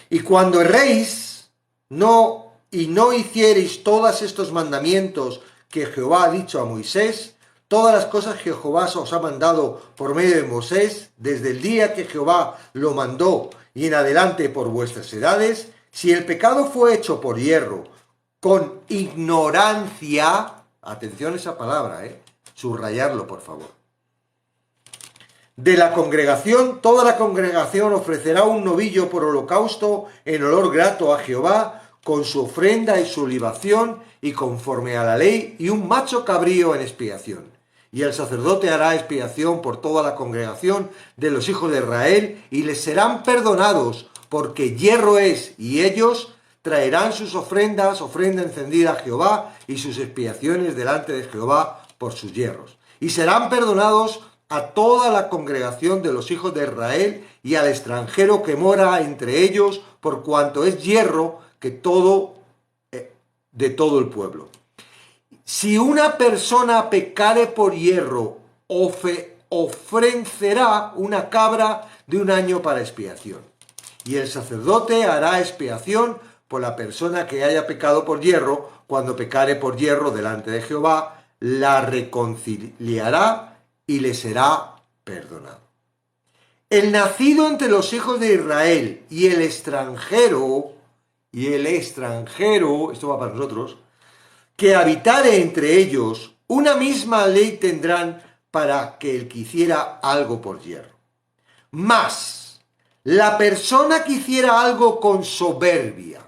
Speaker 1: y cuando erréis, no hiciereis todos estos mandamientos que Jehová ha dicho a Moisés, todas las cosas que Jehová os ha mandado por medio de Moisés, desde el día que Jehová lo mandó y en adelante por vuestras edades, si el pecado fue hecho por hierro, con ignorancia, atención a esa palabra, subrayarlo por favor, de la congregación, toda la congregación ofrecerá un novillo por holocausto en olor grato a Jehová, con su ofrenda y su libación, y conforme a la ley, y un macho cabrío en expiación. Y el sacerdote hará expiación por toda la congregación de los hijos de Israel, y les serán perdonados, porque hierro es, y ellos traerán sus ofrendas, ofrenda encendida a Jehová, y sus expiaciones delante de Jehová por sus hierros. Y serán perdonados a toda la congregación de los hijos de Israel y al extranjero que mora entre ellos, por cuanto es hierro que de todo el pueblo. Si una persona pecare por hierro, ofrecerá una cabra de un año para expiación. Y el sacerdote hará expiación por la persona que haya pecado por hierro, cuando pecare por hierro delante de Jehová, la reconciliará y le será perdonado. El nacido entre los hijos de Israel y el extranjero, esto va para nosotros, que habitare entre ellos, una misma ley tendrán para que el que hiciera algo por hierro. Mas, la persona que hiciera algo con soberbia,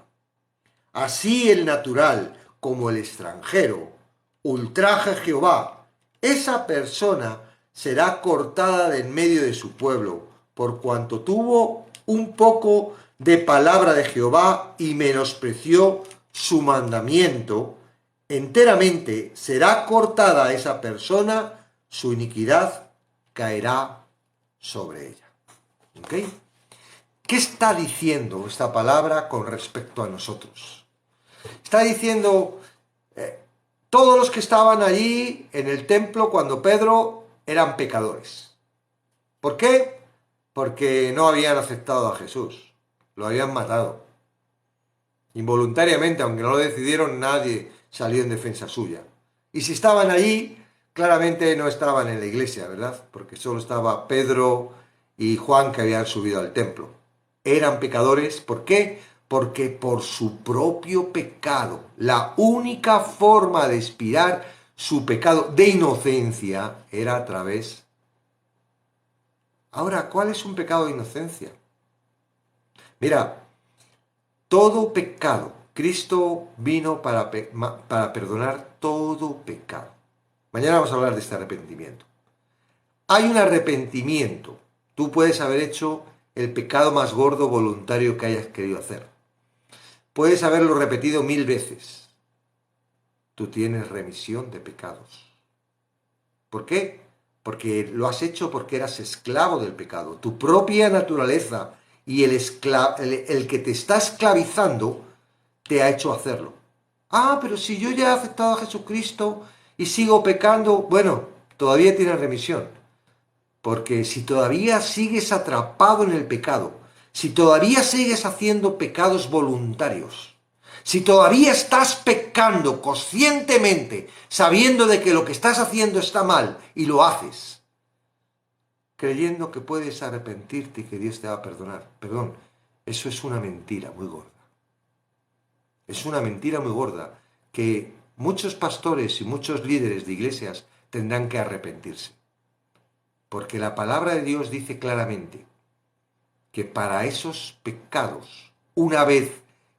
Speaker 1: así el natural como el extranjero, ultraje a Jehová, esa persona será cortada de en medio de su pueblo, por cuanto tuvo un poco de palabra de Jehová y menospreció su mandamiento, enteramente será cortada esa persona, su iniquidad caerá sobre ella. ¿Ok? ¿Qué está diciendo esta palabra con respecto a nosotros? Está diciendo, todos los que estaban allí en el templo cuando Pedro eran pecadores. ¿Por qué? Porque no habían aceptado a Jesús, lo habían matado. Involuntariamente, aunque no lo decidieron, nadie salió en defensa suya. Y si estaban allí, claramente no estaban en la iglesia, ¿verdad? Porque solo estaba Pedro y Juan que habían subido al templo. Eran pecadores, ¿por qué? Porque por su propio pecado, la única forma de expiar su pecado de inocencia era a través. Ahora, ¿cuál es un pecado de inocencia? Mira, todo pecado, Cristo vino para perdonar todo pecado. Mañana vamos a hablar de este arrepentimiento. Hay un arrepentimiento. Tú puedes haber hecho el pecado más gordo voluntario que hayas querido hacer. Puedes haberlo repetido 1000 veces. Tú tienes remisión de pecados. ¿Por qué? Porque lo has hecho porque eras esclavo del pecado. Tu propia naturaleza y el que te está esclavizando te ha hecho hacerlo. Ah, pero si yo ya he aceptado a Jesucristo y sigo pecando, bueno, todavía tienes remisión. Porque si todavía sigues atrapado en el pecado, si todavía sigues haciendo pecados voluntarios, si todavía estás pecando conscientemente, sabiendo de que lo que estás haciendo está mal y lo haces, creyendo que puedes arrepentirte y que Dios te va a perdonar, perdón, eso es una mentira muy gorda. Es una mentira muy gorda que muchos pastores y muchos líderes de iglesias tendrán que arrepentirse. Porque la palabra de Dios dice claramente que para esos pecados, una vez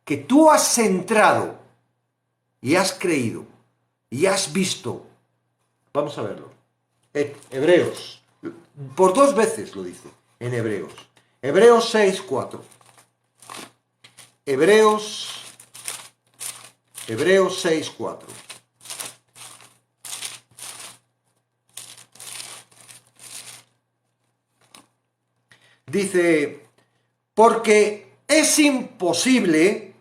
Speaker 1: que tú has entrado y has creído y has visto, vamos a verlo, Hebreos, por 2 veces lo dice en Hebreos, Hebreos 6:4, Hebreos 6:4. Dice, porque es imposible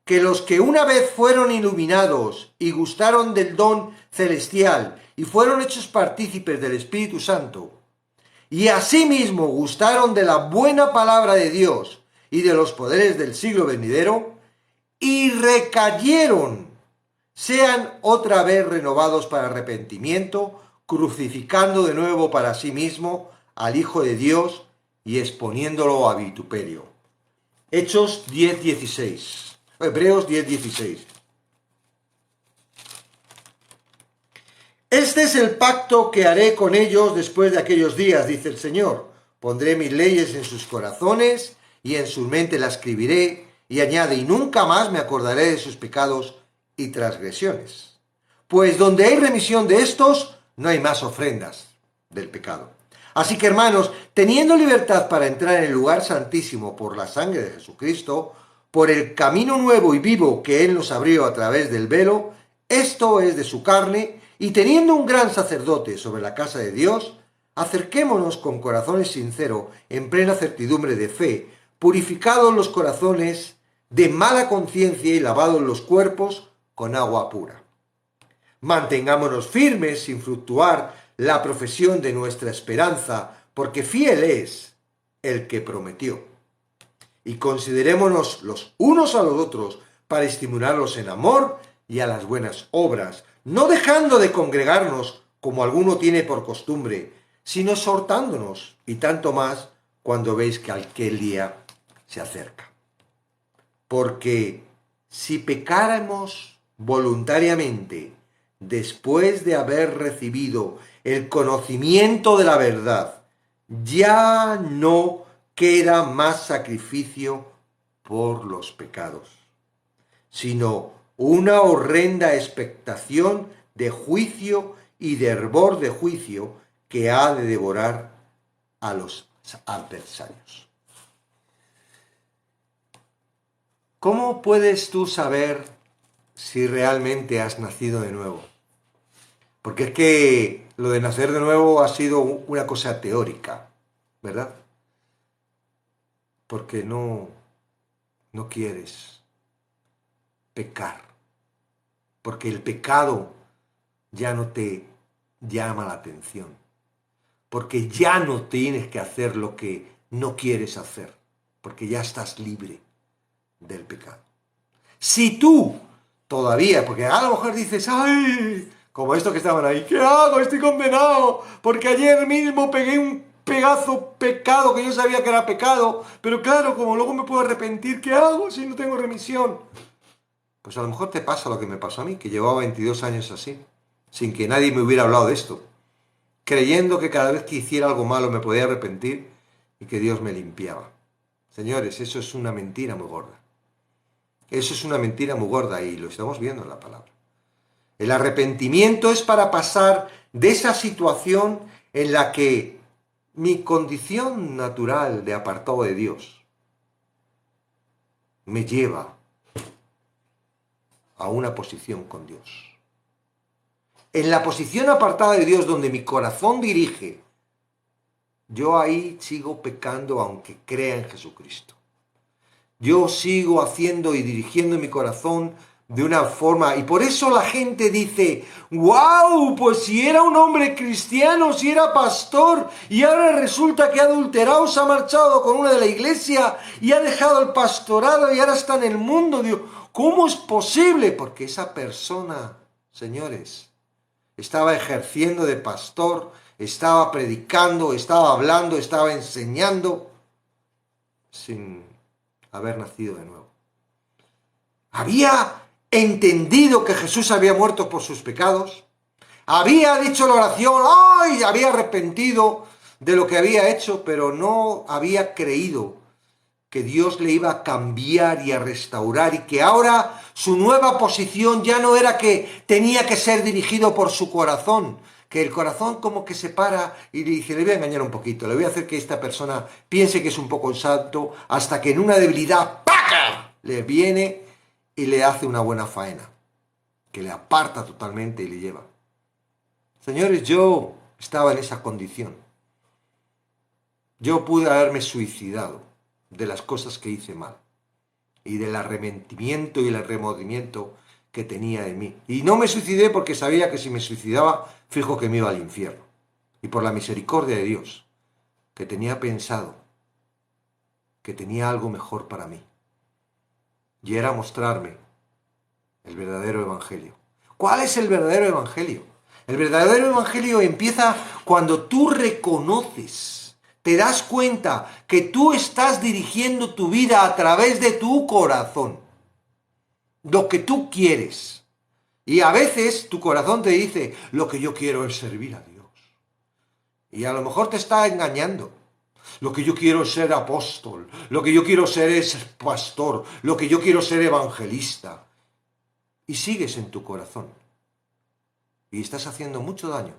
Speaker 1: que los que una vez fueron iluminados y gustaron del don celestial y fueron hechos partícipes del Espíritu Santo, y asimismo gustaron de la buena palabra de Dios y de los poderes del siglo venidero, y recayeron, sean otra vez renovados para arrepentimiento, crucificando de nuevo para sí mismo al Hijo de Dios y exponiéndolo a vituperio. Hechos 10:16. Hebreos 10:16. Este es el pacto que haré con ellos después de aquellos días, dice el Señor. Pondré mis leyes en sus corazones y en su mente las escribiré, y añade, y nunca más me acordaré de sus pecados y transgresiones. Pues donde hay remisión de estos, no hay más ofrendas del pecado. Así que, hermanos, teniendo libertad para entrar en el lugar santísimo por la sangre de Jesucristo, por el camino nuevo y vivo que Él nos abrió a través del velo, esto es de su carne, y teniendo un gran sacerdote sobre la casa de Dios, acerquémonos con corazones sinceros, en plena certidumbre de fe, purificados los corazones de mala conciencia y lavados los cuerpos con agua pura. Mantengámonos firmes sin fluctuar la profesión de nuestra esperanza, porque fiel es el que prometió. Y considerémonos los unos a los otros para estimularlos en amor y a las buenas obras, no dejando de congregarnos como alguno tiene por costumbre, sino exhortándonos, y tanto más cuando veis que aquel día se acerca. Porque si pecáramos voluntariamente después de haber recibido el conocimiento de la verdad, ya no queda más sacrificio por los pecados, sino una horrenda expectación de juicio y de hervor de juicio que ha de devorar a los adversarios. ¿Cómo puedes tú saber si realmente has nacido de nuevo? Porque es que lo de nacer de nuevo ha sido una cosa teórica, ¿verdad? Porque no quieres pecar. Porque el pecado ya no te llama la atención. Porque ya no tienes que hacer lo que no quieres hacer. Porque ya estás libre del pecado. Si tú todavía, porque a lo mejor dices, ¡ay! Como estos que estaban ahí, ¿qué hago? Estoy condenado, porque ayer mismo pegué un pedazo pecado que yo sabía que era pecado, pero claro, como luego me puedo arrepentir, ¿qué hago si no tengo remisión? Pues a lo mejor te pasa lo que me pasó a mí, que llevaba 22 años así, sin que nadie me hubiera hablado de esto, creyendo que cada vez que hiciera algo malo me podía arrepentir y que Dios me limpiaba. Señores, eso es una mentira muy gorda. Eso es una mentira muy gorda y lo estamos viendo en la palabra. El arrepentimiento es para pasar de esa situación en la que mi condición natural de apartado de Dios me lleva a una posición con Dios. En la posición apartada de Dios donde mi corazón dirige, yo ahí sigo pecando aunque crea en Jesucristo. Yo sigo haciendo y dirigiendo mi corazón de una forma, y por eso la gente dice, wow, pues si era un hombre cristiano, si era pastor, y ahora resulta que ha adulterado, se ha marchado con una de la iglesia, y ha dejado el pastorado, y ahora está en el mundo. Digo, ¿cómo es posible? Porque esa persona, señores, estaba ejerciendo de pastor, estaba predicando, estaba hablando, estaba enseñando, sin haber nacido de nuevo. Había entendido que Jesús había muerto por sus pecados, había dicho la oración, ¡ay!, había arrepentido de lo que había hecho, pero no había creído que Dios le iba a cambiar y a restaurar, y que ahora su nueva posición ya no era que tenía que ser dirigido por su corazón, que el corazón como que se para y le dice, le voy a engañar un poquito, le voy a hacer que esta persona piense que es un poco santo, hasta que en una debilidad, ¡paca!, le viene y le hace una buena faena, que le aparta totalmente y le lleva. Señores, yo estaba en esa condición. Yo pude haberme suicidado de las cosas que hice mal y del arrepentimiento y el remordimiento que tenía en mí. Y no me suicidé porque sabía que si me suicidaba, fijo que me iba al infierno. Y por la misericordia de Dios, que tenía pensado que tenía algo mejor para mí. Y era mostrarme el verdadero evangelio. ¿Cuál es el verdadero evangelio? El verdadero evangelio empieza cuando tú reconoces, te das cuenta que tú estás dirigiendo tu vida a través de tu corazón, lo que tú quieres. Y a veces tu corazón te dice, lo que yo quiero es servir a Dios. Y a lo mejor te está engañando. Lo que yo quiero es ser apóstol, lo que yo quiero ser es pastor, lo que yo quiero ser evangelista. Y sigues en tu corazón. Y estás haciendo mucho daño,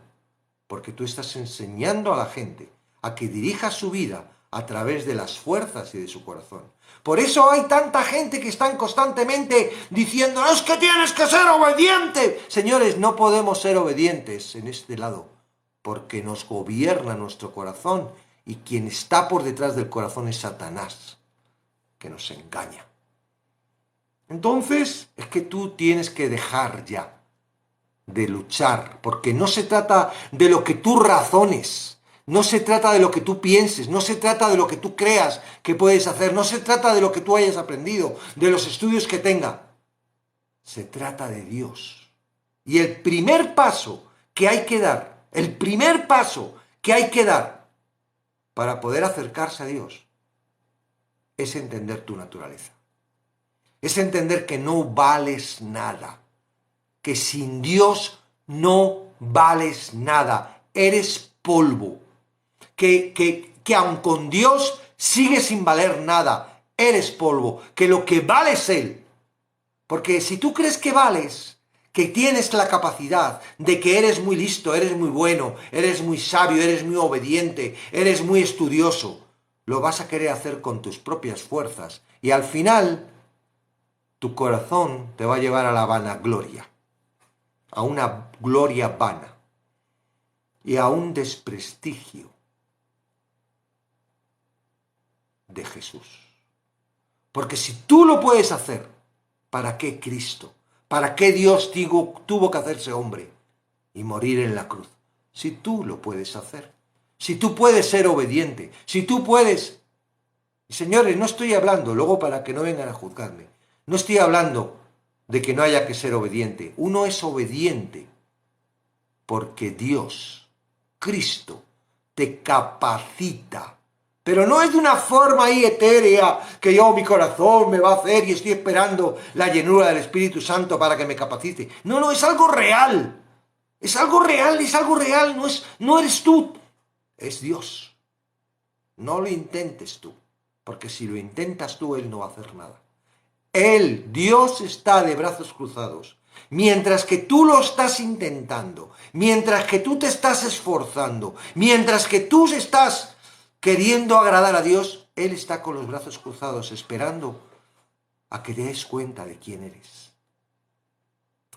Speaker 1: porque tú estás enseñando a la gente a que dirija su vida a través de las fuerzas y de su corazón. Por eso hay tanta gente que están constantemente diciendo, es que tienes que ser obediente. Señores, no podemos ser obedientes en este lado, porque nos gobierna nuestro corazón, y quien está por detrás del corazón es Satanás, que nos engaña. Entonces, es que tú tienes que dejar ya de luchar, porque no se trata de lo que tú razones, no se trata de lo que tú pienses, no se trata de lo que tú creas que puedes hacer, no se trata de lo que tú hayas aprendido, de los estudios que tenga. Se trata de Dios. Y el primer paso que hay que dar, el primer paso que hay que dar para poder acercarse a Dios, es entender tu naturaleza. Es entender que no vales nada, que sin Dios no vales nada, eres polvo, que aun con Dios sigues sin valer nada, eres polvo, que lo que vale es Él. Porque si tú crees que vales, que tienes la capacidad de que eres muy listo, eres muy bueno, eres muy sabio, eres muy obediente, eres muy estudioso, lo vas a querer hacer con tus propias fuerzas, y al final tu corazón te va a llevar a la vanagloria, a una gloria vana y a un desprestigio de Jesús. Porque si tú lo puedes hacer, ¿para qué Cristo? ¿Para qué Dios tuvo que hacerse hombre y morir en la cruz? Si tú lo puedes hacer, si tú puedes ser obediente, si tú puedes... Señores, no estoy hablando, luego para que no vengan a juzgarme, no estoy hablando de que no haya que ser obediente. Uno es obediente porque Dios, Cristo, te capacita. Pero no es de una forma ahí etérea que yo, mi corazón me va a hacer y estoy esperando la llenura del Espíritu Santo para que me capacite. No, no, es algo real. Es algo real, es algo real. No eres tú, es Dios. No lo intentes tú, porque si lo intentas tú, Él no va a hacer nada. Él, Dios, está de brazos cruzados, Mientras que tú lo estás intentando, mientras que tú te estás esforzando, mientras que tú estás queriendo agradar a Dios, Él está con los brazos cruzados esperando a que te des cuenta de quién eres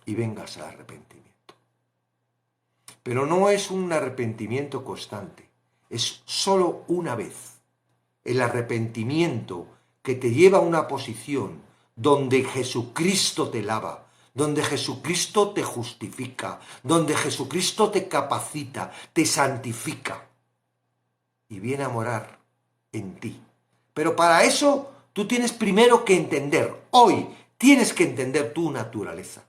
Speaker 1: y vengas al arrepentimiento. Pero no es un arrepentimiento constante, es solo una vez. El arrepentimiento que te lleva a una posición donde Jesucristo te lava, donde Jesucristo te justifica, donde Jesucristo te capacita, te santifica y viene a morar en ti. Pero para eso tú tienes primero que entender, hoy tienes que entender tu naturaleza.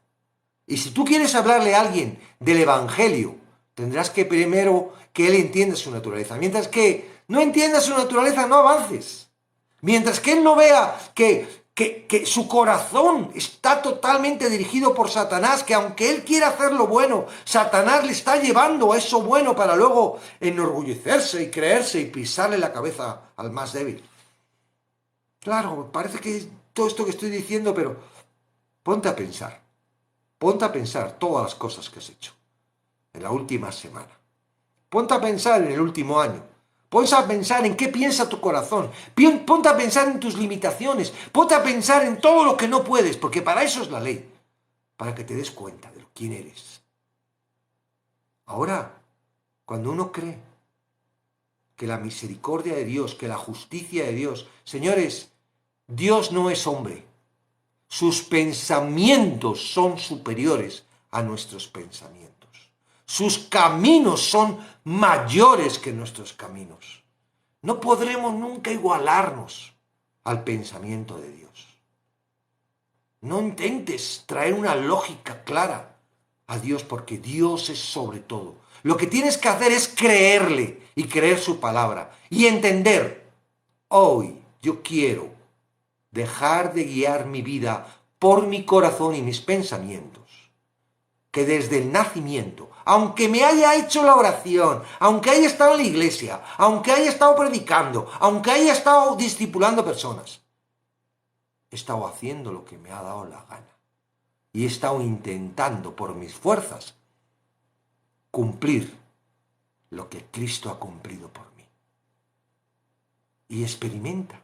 Speaker 1: Y si tú quieres hablarle a alguien del Evangelio, tendrás que primero que él entienda su naturaleza. Mientras que no entienda su naturaleza, no avances. Mientras que él no vea que su corazón está totalmente dirigido por Satanás, que aunque él quiera hacer lo bueno, Satanás le está llevando a eso bueno para luego enorgullecerse y creerse y pisarle la cabeza al más débil. Claro, parece que es todo esto que estoy diciendo, pero ponte a pensar. Ponte a pensar todas las cosas que has hecho en la última semana. Ponte a pensar en el último año. Ponte a pensar en qué piensa tu corazón. Ponte a pensar en tus limitaciones. Ponte a pensar en todo lo que no puedes, porque para eso es la ley. Para que te des cuenta de quién eres. Ahora, cuando uno cree que la misericordia de Dios, que la justicia de Dios... Señores, Dios no es hombre. Sus pensamientos son superiores a nuestros pensamientos. Sus caminos son mayores que nuestros caminos. No podremos nunca igualarnos al pensamiento de Dios. No intentes traer una lógica clara a Dios, porque Dios es sobre todo. Lo que tienes que hacer es creerle y creer su palabra y entender, hoy yo quiero dejar de guiar mi vida por mi corazón y mis pensamientos, que desde el nacimiento, aunque me haya hecho la oración, aunque haya estado en la iglesia, aunque haya estado predicando, aunque haya estado discipulando personas, he estado haciendo lo que me ha dado la gana y he estado intentando por mis fuerzas cumplir lo que Cristo ha cumplido por mí. Y experimenta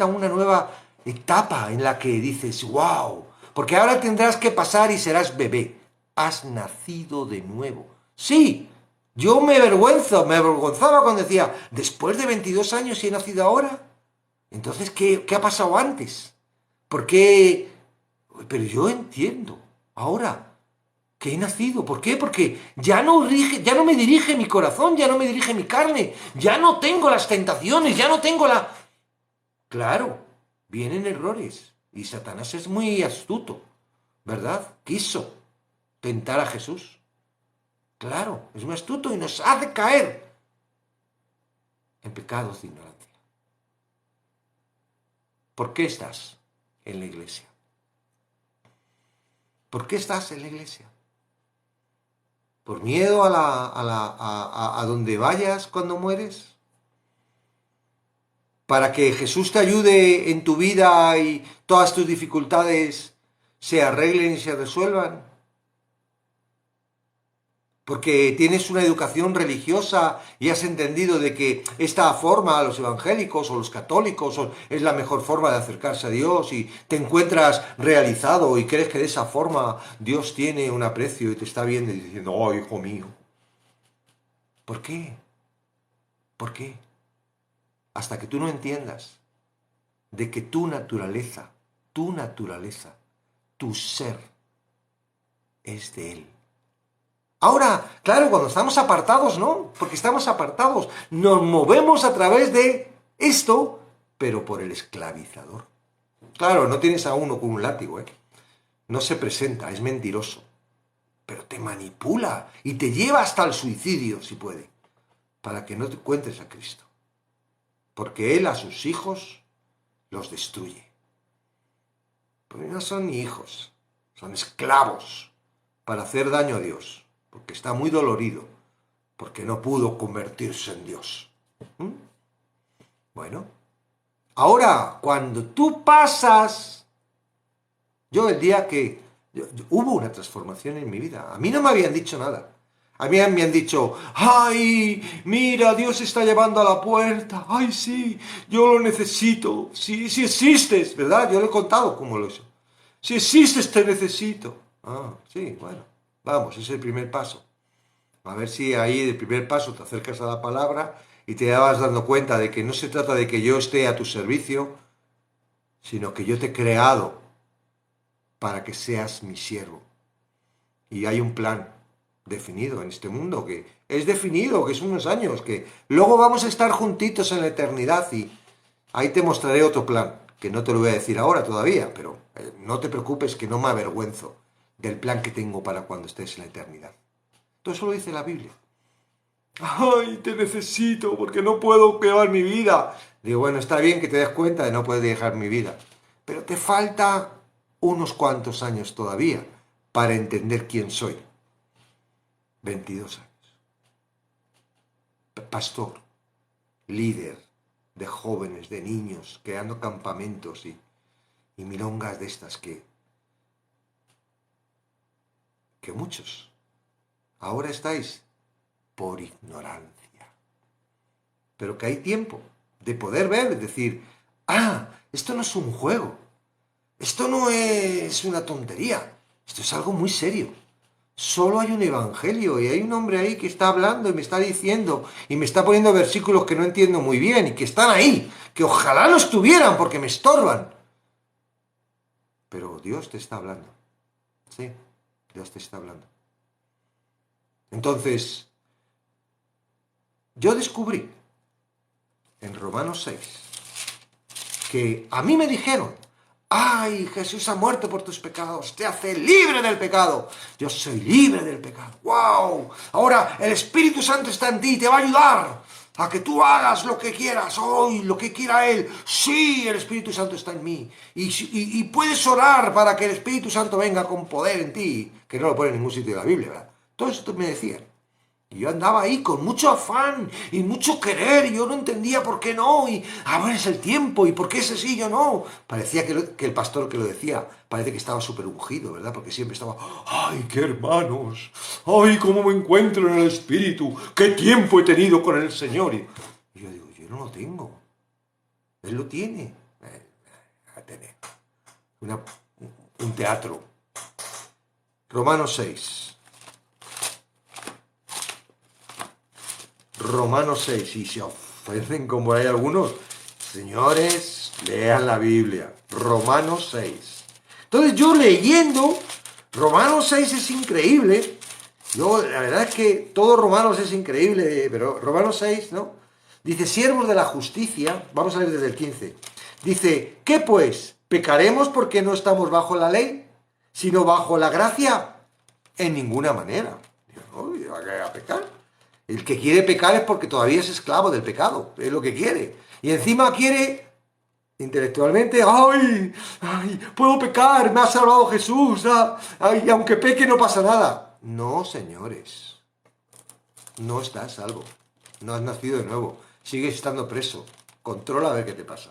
Speaker 1: una nueva etapa en la que dices, wow, porque ahora tendrás que pasar y serás bebé. Has nacido de nuevo. Sí, yo me avergonzaba cuando decía, después de 22 años y he nacido ahora. Entonces, ¿qué ha pasado antes? ¿Por qué? Pero yo entiendo ahora que he nacido. ¿Por qué? Porque ya no me dirige mi corazón, ya no me dirige mi carne, ya no tengo las tentaciones, ya no tengo la... Claro, vienen errores y Satanás es muy astuto, ¿verdad? Quiso tentar a Jesús. Claro, es muy astuto y nos hace caer en pecados de ignorancia. ¿Por qué estás en la iglesia? ¿Por qué estás en la iglesia? ¿Por miedo a donde vayas cuando mueres? ¿Para que Jesús te ayude en tu vida y todas tus dificultades se arreglen y se resuelvan? Porque tienes una educación religiosa y has entendido de que esta forma, los evangélicos o los católicos, es la mejor forma de acercarse a Dios y te encuentras realizado y crees que de esa forma Dios tiene un aprecio y te está viendo y diciendo, oh, hijo mío. ¿Por qué? ¿Por qué? Hasta que tú no entiendas de que tu naturaleza, tu ser, es de Él. Ahora, claro, cuando estamos apartados, ¿no? Porque estamos apartados, nos movemos a través de esto, pero por el esclavizador. Claro, no tienes a uno con un látigo, ¿eh? No se presenta, es mentiroso, pero te manipula y te lleva hasta el suicidio, si puede, para que no te encuentres a Cristo. Porque Él a sus hijos los destruye. Porque no son ni hijos, son esclavos para hacer daño a Dios. Porque está muy dolorido, porque no pudo convertirse en Dios. Bueno, ahora, cuando tú pasas, yo el día que Hubo una transformación en mi vida. A mí no me habían dicho nada. A mí me han dicho, ¡ay! Mira, Dios está llevando a la puerta. ¡Ay, sí! Yo lo necesito. Sí, si existes, ¿verdad? Yo le he contado cómo lo he hecho. Si existes, te necesito. Ah, sí, bueno. Vamos, ese es el primer paso. A ver si ahí, el primer paso, te acercas a la palabra y te vas dando cuenta de que no se trata de que yo esté a tu servicio, sino que yo te he creado para que seas mi siervo. Y hay un plan definido en este mundo, que es definido, que son unos años, que luego vamos a estar juntitos en la eternidad y ahí te mostraré otro plan, que no te lo voy a decir ahora todavía, pero no te preocupes que no me avergüenzo del plan que tengo para cuando estés en la eternidad. Todo eso lo dice la Biblia. ¡Ay, te necesito porque no puedo llevar mi vida! Digo, bueno, está bien que te des cuenta de no poder dejar mi vida, pero te falta unos cuantos años todavía para entender quién soy. 22 años. Pastor, líder de jóvenes, de niños, creando campamentos y milongas de estas que muchos ahora estáis por ignorancia. Pero que hay tiempo de poder ver, es decir, esto no es un juego, esto no es una tontería, esto es algo muy serio. Solo hay un evangelio y hay un hombre ahí que está hablando y me está diciendo y me está poniendo versículos que no entiendo muy bien y que están ahí, que ojalá no estuvieran porque me estorban. Pero Dios te está hablando. Sí, Dios te está hablando. Entonces, yo descubrí en Romanos 6 que a mí me dijeron, ¡ay, Jesús ha muerto por tus pecados! ¡Te hace libre del pecado! Yo soy libre del pecado. ¡Wow! Ahora el Espíritu Santo está en ti y te va a ayudar a que tú hagas lo que quieras. ¡Ay, lo que quiera Él! ¡Sí, el Espíritu Santo está en mí! Y puedes orar para que el Espíritu Santo venga con poder en ti. Que no lo pone en ningún sitio de la Biblia, ¿verdad? Todo esto me decían. Y yo andaba ahí con mucho afán y mucho querer, y yo no entendía por qué no, y ahora es el tiempo, y por qué ese sí, yo no. Parecía que el pastor que lo decía, parece que estaba súper ungido, ¿verdad? Porque siempre estaba, ¡ay, qué hermanos! ¡Ay, cómo me encuentro en el Espíritu! ¡Qué tiempo he tenido con el Señor! Y yo digo, yo no lo tengo. Él lo tiene. A tener. Un teatro. Romanos 6. Romanos 6, y se ofenden como hay algunos, señores, lean la Biblia, Romanos 6. Entonces yo leyendo, Romanos 6 es increíble, la verdad es que todo Romanos es increíble, pero Romanos 6, ¿no? Dice, siervos de la justicia, vamos a leer desde el 15, dice, ¿qué pues? ¿Pecaremos porque no estamos bajo la ley, sino bajo la gracia? En ninguna manera. Digo, no, ¿va a pecar? El que quiere pecar es porque todavía es esclavo del pecado, es lo que quiere. Y encima quiere, intelectualmente, ¡ay! ¡Puedo pecar! ¡Me ha salvado Jesús! ¡Ay! Aunque peque no pasa nada. No, señores. No estás salvo. No has nacido de nuevo. Sigues estando preso. Controla a ver qué te pasa.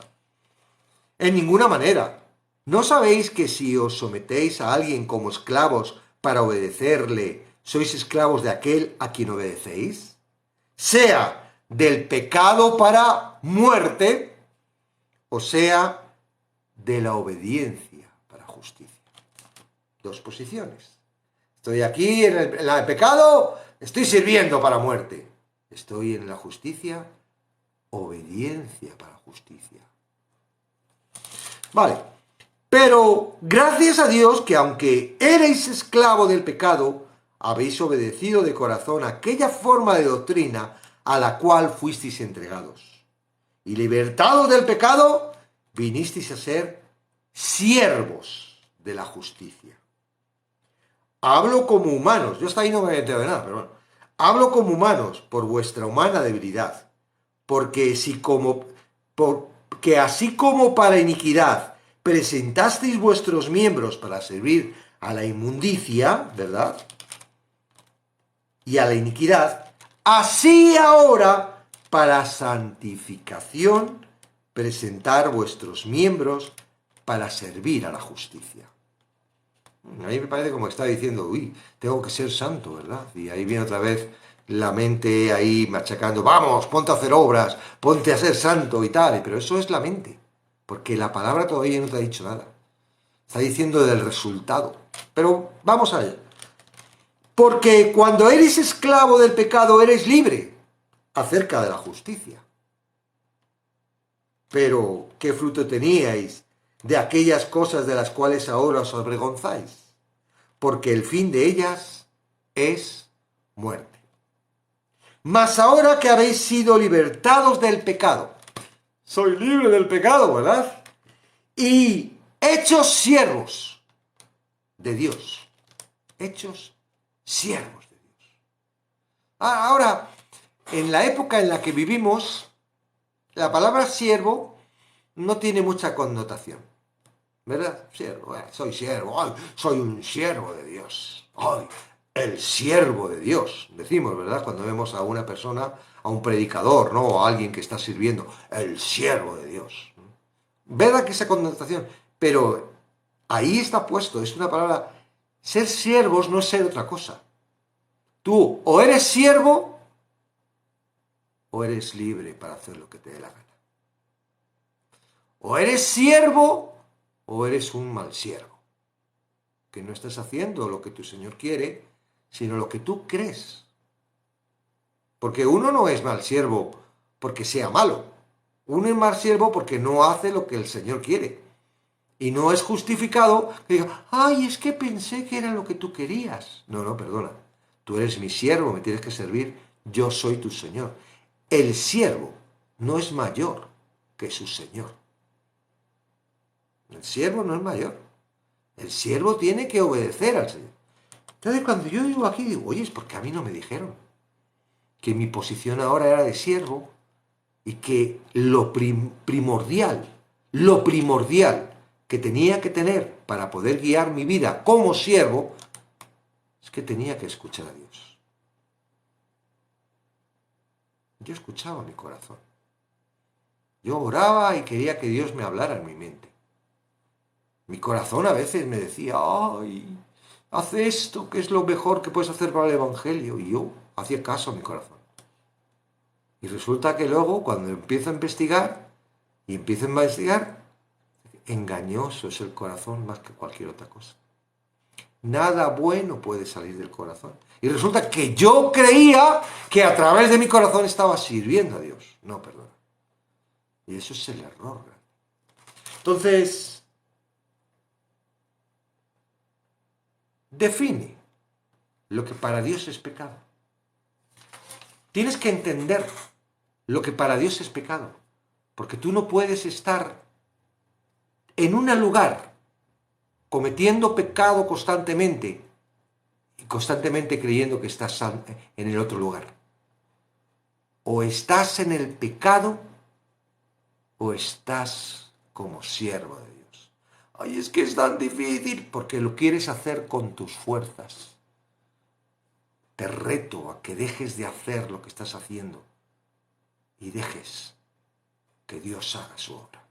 Speaker 1: En ninguna manera. ¿No sabéis que si os sometéis a alguien como esclavos para obedecerle, sois esclavos de aquel a quien obedecéis? Sea del pecado para muerte, o sea de la obediencia para justicia. Dos posiciones. Estoy aquí en el pecado, estoy sirviendo para muerte. Estoy en la justicia, obediencia para justicia. Vale, pero gracias a Dios que aunque erais esclavo del pecado, habéis obedecido de corazón aquella forma de doctrina a la cual fuisteis entregados. Y libertados del pecado, vinisteis a ser siervos de la justicia. Hablo como humanos, yo hasta ahí no me he enterado de nada, pero bueno. Hablo como humanos por vuestra humana debilidad, porque así como para iniquidad presentasteis vuestros miembros para servir a la inmundicia, ¿verdad? Y a la iniquidad, así ahora, para santificación, presentar vuestros miembros para servir a la justicia. A mí me parece como que está diciendo, uy, tengo que ser santo, ¿verdad? Y ahí viene otra vez la mente ahí machacando, vamos, ponte a hacer obras, ponte a ser santo y tal. Pero eso es la mente, porque la palabra todavía no te ha dicho nada. Está diciendo del resultado. Pero vamos a ello. Porque cuando eres esclavo del pecado, eres libre acerca de la justicia. Pero, ¿qué fruto teníais de aquellas cosas de las cuales ahora os avergonzáis? Porque el fin de ellas es muerte. Mas ahora que habéis sido libertados del pecado, soy libre del pecado, ¿verdad? Y hechos siervos de Dios, hechos siervos de Dios. Ahora, en la época en la que vivimos, la palabra siervo no tiene mucha connotación, ¿verdad? Siervo, soy siervo, ay, soy un siervo de Dios, ay, el siervo de Dios, decimos, ¿verdad? Cuando vemos a una persona, a un predicador, ¿no? O a alguien que está sirviendo, el siervo de Dios. ¿Verdad que esa connotación? Pero ahí está puesto, es una palabra, ser siervos no es ser otra cosa. Tú o eres siervo o eres libre para hacer lo que te dé la gana. O eres siervo o eres un mal siervo, que no estás haciendo lo que tu Señor quiere, sino lo que tú crees. Porque uno no es mal siervo porque sea malo. Uno es mal siervo porque no hace lo que el Señor quiere. Y no es justificado que diga, ay, es que pensé que era lo que tú querías. No, no, perdona. Tú eres mi siervo, me tienes que servir. Yo soy tu Señor. El siervo no es mayor que su Señor. El siervo no es mayor. El siervo tiene que obedecer al Señor. Entonces, cuando yo digo aquí, digo, oye, es porque a mí no me dijeron que mi posición ahora era de siervo y que lo primordial que tenía que tener para poder guiar mi vida como siervo es que tenía que escuchar a Dios. Yo escuchaba mi corazón. Yo oraba y quería que Dios me hablara en mi mente. Mi corazón a veces me decía, ay, haz esto, que es lo mejor que puedes hacer para el Evangelio. Y yo hacía caso a mi corazón. Y resulta que luego, cuando empiezo a investigar, engañoso es el corazón más que cualquier otra cosa. Nada bueno puede salir del corazón. Y resulta que yo creía que a través de mi corazón estaba sirviendo a Dios. No, perdona. Y eso es el error. Entonces, define lo que para Dios es pecado. Tienes que entender lo que para Dios es pecado. Porque tú no puedes estar en un lugar cometiendo pecado constantemente y constantemente creyendo que estás en el otro lugar. O estás en el pecado o estás como siervo de Dios. Ay, es que es tan difícil porque lo quieres hacer con tus fuerzas. Te reto a que dejes de hacer lo que estás haciendo y dejes que Dios haga su obra.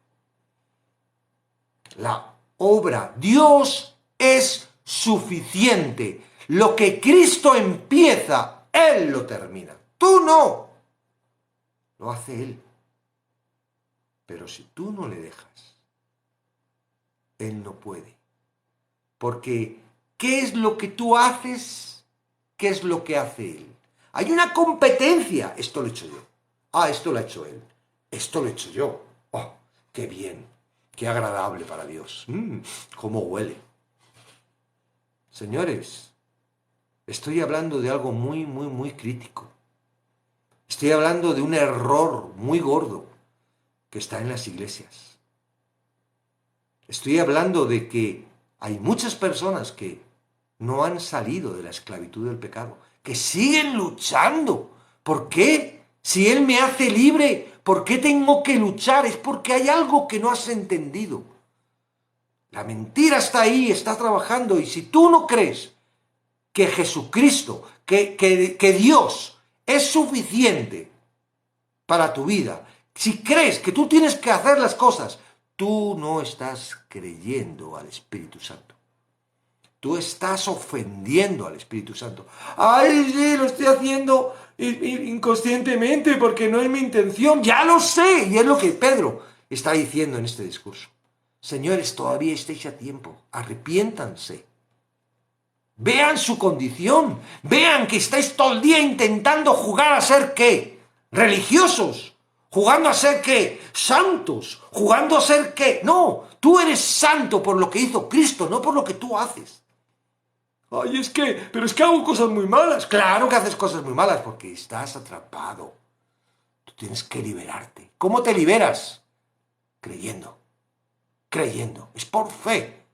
Speaker 1: La obra, Dios es suficiente. Lo que Cristo empieza, Él lo termina. Tú no. Lo hace Él. Pero si tú no le dejas, Él no puede. Porque, ¿qué es lo que tú haces? ¿Qué es lo que hace Él? Hay una competencia. Esto lo he hecho yo. Ah, esto lo ha hecho Él. Esto lo he hecho yo. Oh, qué bien. Qué agradable para Dios. Cómo huele. Señores, estoy hablando de algo muy, muy, muy crítico. Estoy hablando de un error muy gordo que está en las iglesias. Estoy hablando de que hay muchas personas que no han salido de la esclavitud del pecado, que siguen luchando. ¿Por qué? Si Él me hace libre, ¿por qué tengo que luchar? Es porque hay algo que no has entendido. La mentira está ahí, está trabajando, y si tú no crees que Jesucristo, que Dios es suficiente para tu vida, si crees que tú tienes que hacer las cosas, tú no estás creyendo al Espíritu Santo. Tú estás ofendiendo al Espíritu Santo. Ay, sí, lo estoy haciendo inconscientemente porque no es mi intención. Ya lo sé. Y es lo que Pedro está diciendo en este discurso. Señores, todavía estáis a tiempo. Arrepiéntanse. Vean su condición. Vean que estáis todo el día intentando jugar a ser ¿qué? Religiosos. ¿Jugando a ser qué? Santos. ¿Jugando a ser qué? No, tú eres santo por lo que hizo Cristo, no por lo que tú haces. Ay, pero es que hago cosas muy malas. Claro que haces cosas muy malas porque estás atrapado. Tú tienes que liberarte. ¿Cómo te liberas? Creyendo. Creyendo. Es por fe.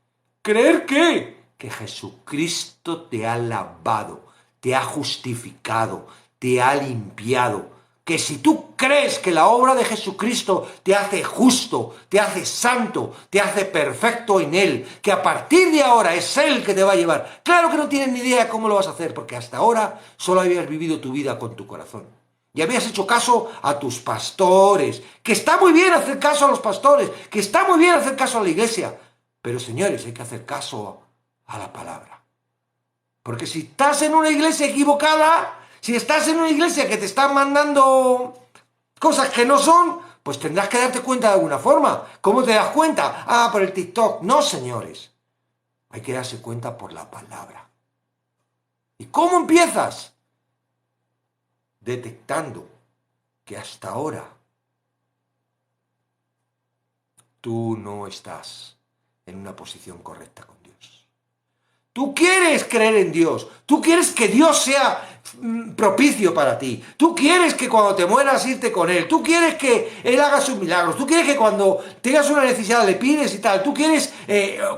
Speaker 1: ¿Creer qué? Que Jesucristo te ha lavado, te ha justificado, te ha limpiado. Que si tú crees que la obra de Jesucristo te hace justo, te hace santo, te hace perfecto en Él, que a partir de ahora es Él que te va a llevar. Claro que no tienes ni idea de cómo lo vas a hacer, porque hasta ahora solo habías vivido tu vida con tu corazón. Y habías hecho caso a tus pastores, que está muy bien hacer caso a los pastores, que está muy bien hacer caso a la iglesia. Pero señores, hay que hacer caso a la palabra. Porque si estás en una iglesia equivocada, si estás en una iglesia que te están mandando cosas que no son, pues tendrás que darte cuenta de alguna forma. ¿Cómo te das cuenta? Ah, por el TikTok. No, señores. Hay que darse cuenta por la palabra. ¿Y cómo empiezas? Detectando que hasta ahora tú no estás en una posición correcta con Dios. Tú quieres creer en Dios, tú quieres que Dios sea propicio para ti, tú quieres que cuando te mueras irte con Él, tú quieres que Él haga sus milagros, tú quieres que cuando tengas una necesidad le pides y tal, tú quieres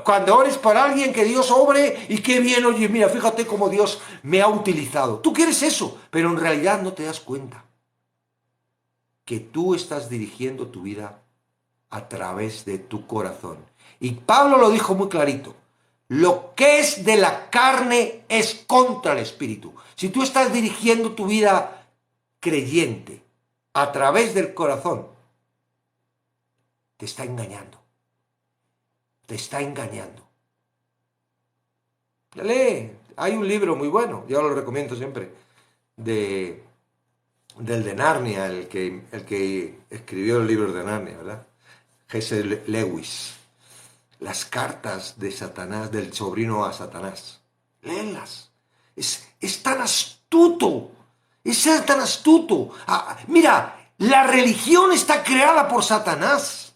Speaker 1: cuando ores por alguien que Dios obre y qué bien, oye, mira, fíjate cómo Dios me ha utilizado. Tú quieres eso, pero en realidad no te das cuenta que tú estás dirigiendo tu vida a través de tu corazón. Y Pablo lo dijo muy clarito. Lo que es de la carne es contra el espíritu. Si tú estás dirigiendo tu vida creyente a través del corazón, te está engañando. Te está engañando. Lee, hay un libro muy bueno, yo lo recomiendo siempre, del de Narnia, el que escribió el libro de Narnia, ¿verdad? C.S. Lewis. Las cartas de Satanás, del sobrino a Satanás. Léelas. Es tan astuto. Es tan astuto. Ah, mira, la religión está creada por Satanás.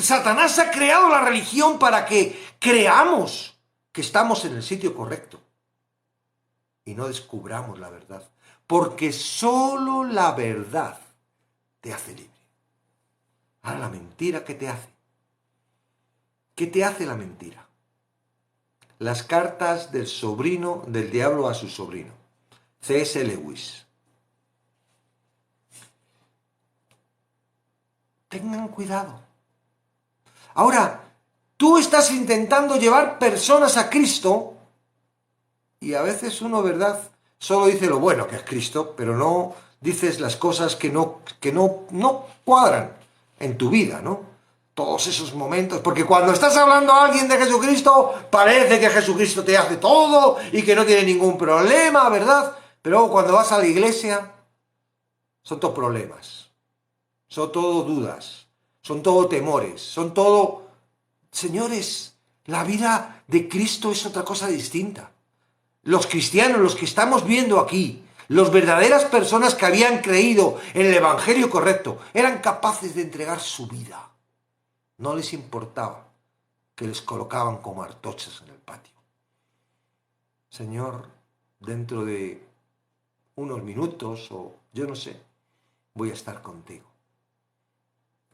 Speaker 1: Satanás ha creado la religión para que creamos que estamos en el sitio correcto y no descubramos la verdad. Porque solo la verdad te hace libre. Ahora, la mentira, ¿qué te hace? ¿Qué te hace la mentira? Las cartas del sobrino del diablo a su sobrino. C.S. Lewis. Tengan cuidado. Ahora, tú estás intentando llevar personas a Cristo y a veces uno, ¿verdad? Solo dice lo bueno que es Cristo, pero no dices las cosas que no cuadran en tu vida, ¿no? Todos esos momentos, porque cuando estás hablando a alguien de Jesucristo, parece que Jesucristo te hace todo y que no tiene ningún problema, ¿verdad? Pero cuando vas a la iglesia, son todos problemas, son todo dudas, son todo temores, son todo... Señores, la vida de Cristo es otra cosa distinta. Los cristianos, los que estamos viendo aquí, las verdaderas personas que habían creído en el evangelio correcto, eran capaces de entregar su vida. No les importaba que les colocaban como antorchas en el patio. Señor, dentro de unos minutos o yo no sé, voy a estar contigo.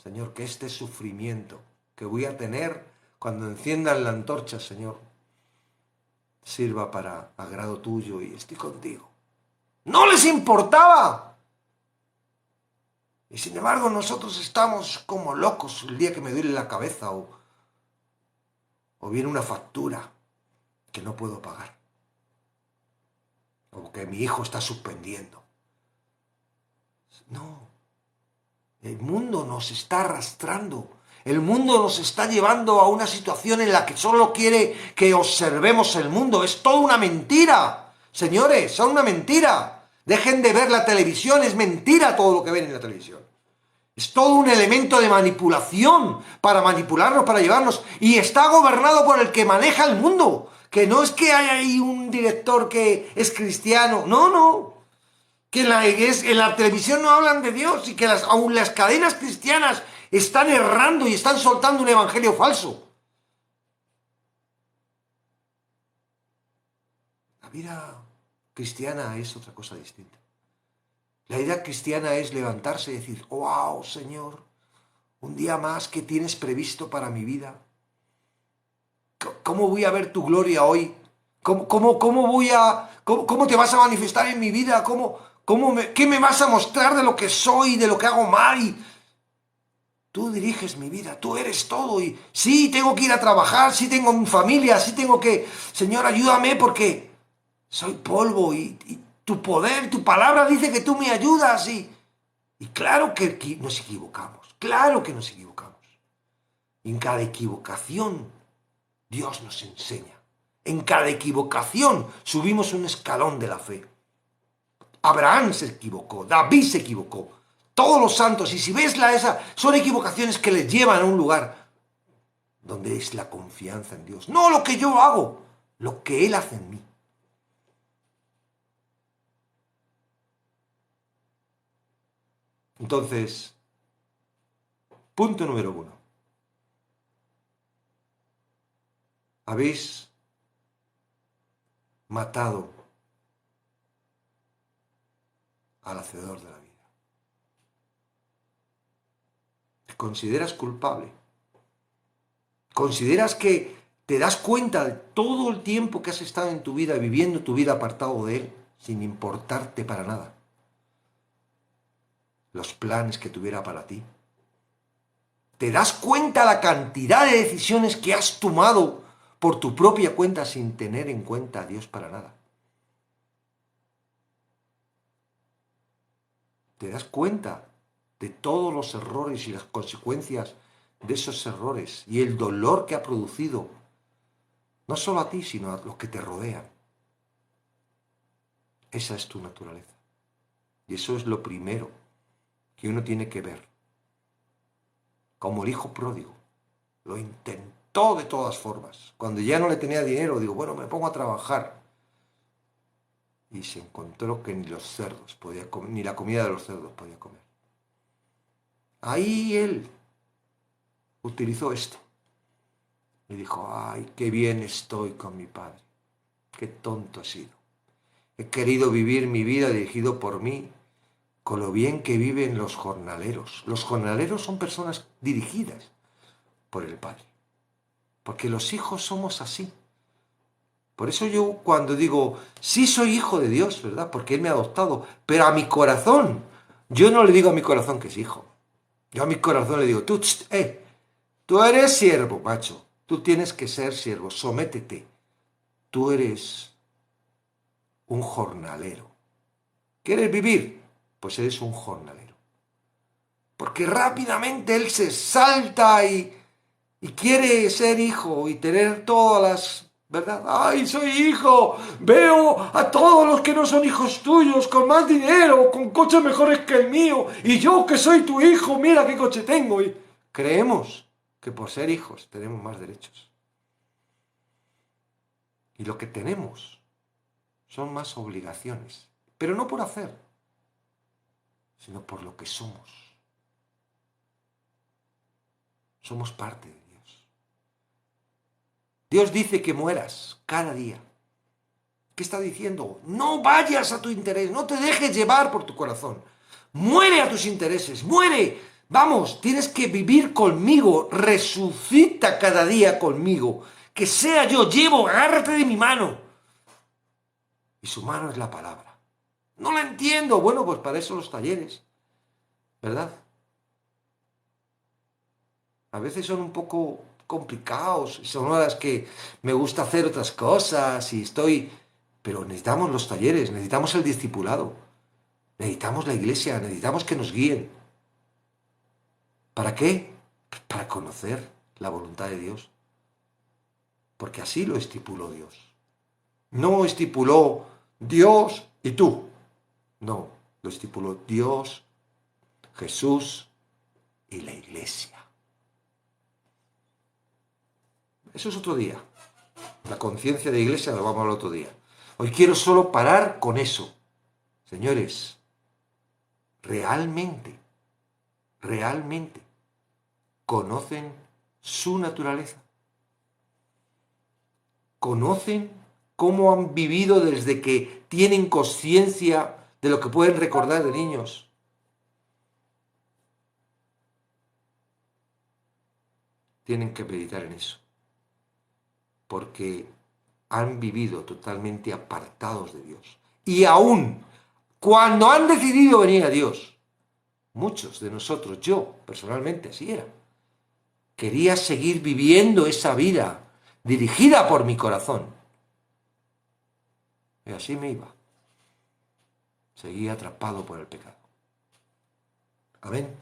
Speaker 1: Señor, que este sufrimiento que voy a tener cuando enciendan la antorcha, Señor, sirva para agrado tuyo y estoy contigo. ¡No les importaba! Y sin embargo nosotros estamos como locos el día que me duele la cabeza o viene una factura que no puedo pagar. O que mi hijo está suspendiendo. No. El mundo nos está arrastrando. El mundo nos está llevando a una situación en la que solo quiere que observemos el mundo. Es toda una mentira. Señores, son una mentira. Dejen de ver la televisión, es mentira todo lo que ven en la televisión. Es todo un elemento de manipulación para manipularnos, para llevarnos. Y está gobernado por el que maneja el mundo. Que no es que haya ahí un director que es cristiano. No, no. Que en la televisión no hablan de Dios y que aún las cadenas cristianas están errando y están soltando un evangelio falso. La vida cristiana es otra cosa distinta. La vida cristiana es levantarse y decir, wow, Señor, un día más que tienes previsto para mi vida. ¿Cómo voy a ver tu gloria hoy? ¿Cómo te vas a manifestar en mi vida? ¿Qué me vas a mostrar de lo que soy, de lo que hago mal? Y tú diriges mi vida, tú eres todo. Y sí, tengo que ir a trabajar, sí tengo mi familia, sí tengo que... Señor, ayúdame porque soy polvo y tu poder, tu palabra dice que tú me ayudas. Y claro que nos equivocamos, claro que nos equivocamos. Y en cada equivocación Dios nos enseña. En cada equivocación subimos un escalón de la fe. Abraham se equivocó, David se equivocó, todos los santos, y si ves son equivocaciones que les llevan a un lugar donde es la confianza en Dios. No lo que yo hago, lo que Él hace en mí. Entonces, punto número 1. Habéis matado al hacedor de la vida. ¿Te consideras culpable? ¿Consideras que te das cuenta de todo el tiempo que has estado en tu vida viviendo tu vida apartado de Él, sin importarte para nada los planes que tuviera para ti? ¿Te das cuenta la cantidad de decisiones que has tomado por tu propia cuenta sin tener en cuenta a Dios para nada? ¿Te das cuenta de todos los errores y las consecuencias de esos errores y el dolor que ha producido, no solo a ti, sino a los que te rodean? Esa es tu naturaleza. Y eso es lo primero que uno tiene que ver. Como el hijo pródigo, lo intentó de todas formas. Cuando ya no le tenía dinero, digo, bueno, me pongo a trabajar. Y se encontró que ni los cerdos podía comer, ni la comida de los cerdos podía comer. Ahí él utilizó esto. Y dijo, ay, qué bien estoy con mi padre. Qué tonto he sido. He querido vivir mi vida dirigido por mí, con lo bien que viven los jornaleros. Los jornaleros son personas dirigidas por el Padre. Porque los hijos somos así. Por eso yo cuando digo, sí soy hijo de Dios, ¿verdad? Porque Él me ha adoptado. Pero a mi corazón, yo no le digo a mi corazón que es hijo. Yo a mi corazón le digo, tú eres siervo, macho. Tú tienes que ser siervo, sométete. Tú eres un jornalero. ¿Quieres vivir? Pues eres un jornalero. Porque rápidamente él se salta y quiere ser hijo y tener todas las... ¿Verdad? ¡Ay, soy hijo! Veo a todos los que no son hijos tuyos con más dinero, con coches mejores que el mío. Y yo que soy tu hijo, mira qué coche tengo. Y creemos que por ser hijos tenemos más derechos. Y lo que tenemos son más obligaciones. Pero no por hacer, sino por lo que somos. Somos parte de Dios. Dios dice que mueras cada día. ¿Qué está diciendo? No vayas a tu interés, no te dejes llevar por tu corazón. Muere a tus intereses, muere. Vamos, tienes que vivir conmigo, resucita cada día conmigo. Que sea yo, agárrate de mi mano. Y su mano es la palabra. No la entiendo. Bueno, pues para eso los talleres, ¿verdad? A veces son un poco complicados, son horas que me gusta hacer otras cosas y pero necesitamos los talleres, necesitamos el discipulado, necesitamos la iglesia, necesitamos que nos guíen. ¿Para qué? Para conocer la voluntad de Dios. Porque así lo estipuló Dios. No estipuló Dios y tú. No, lo estipuló Dios, Jesús y la Iglesia. Eso es otro día. La conciencia de Iglesia lo vamos a hablar otro día. Hoy quiero solo parar con eso. Señores, realmente conocen su naturaleza. Conocen cómo han vivido desde que tienen conciencia de lo que pueden recordar de niños. Tienen que meditar en eso. Porque han vivido totalmente apartados de Dios. Y aún cuando han decidido venir a Dios, muchos de nosotros, yo personalmente así era, quería seguir viviendo esa vida dirigida por mi corazón. Y así me iba. Seguía atrapado por el pecado. Amén.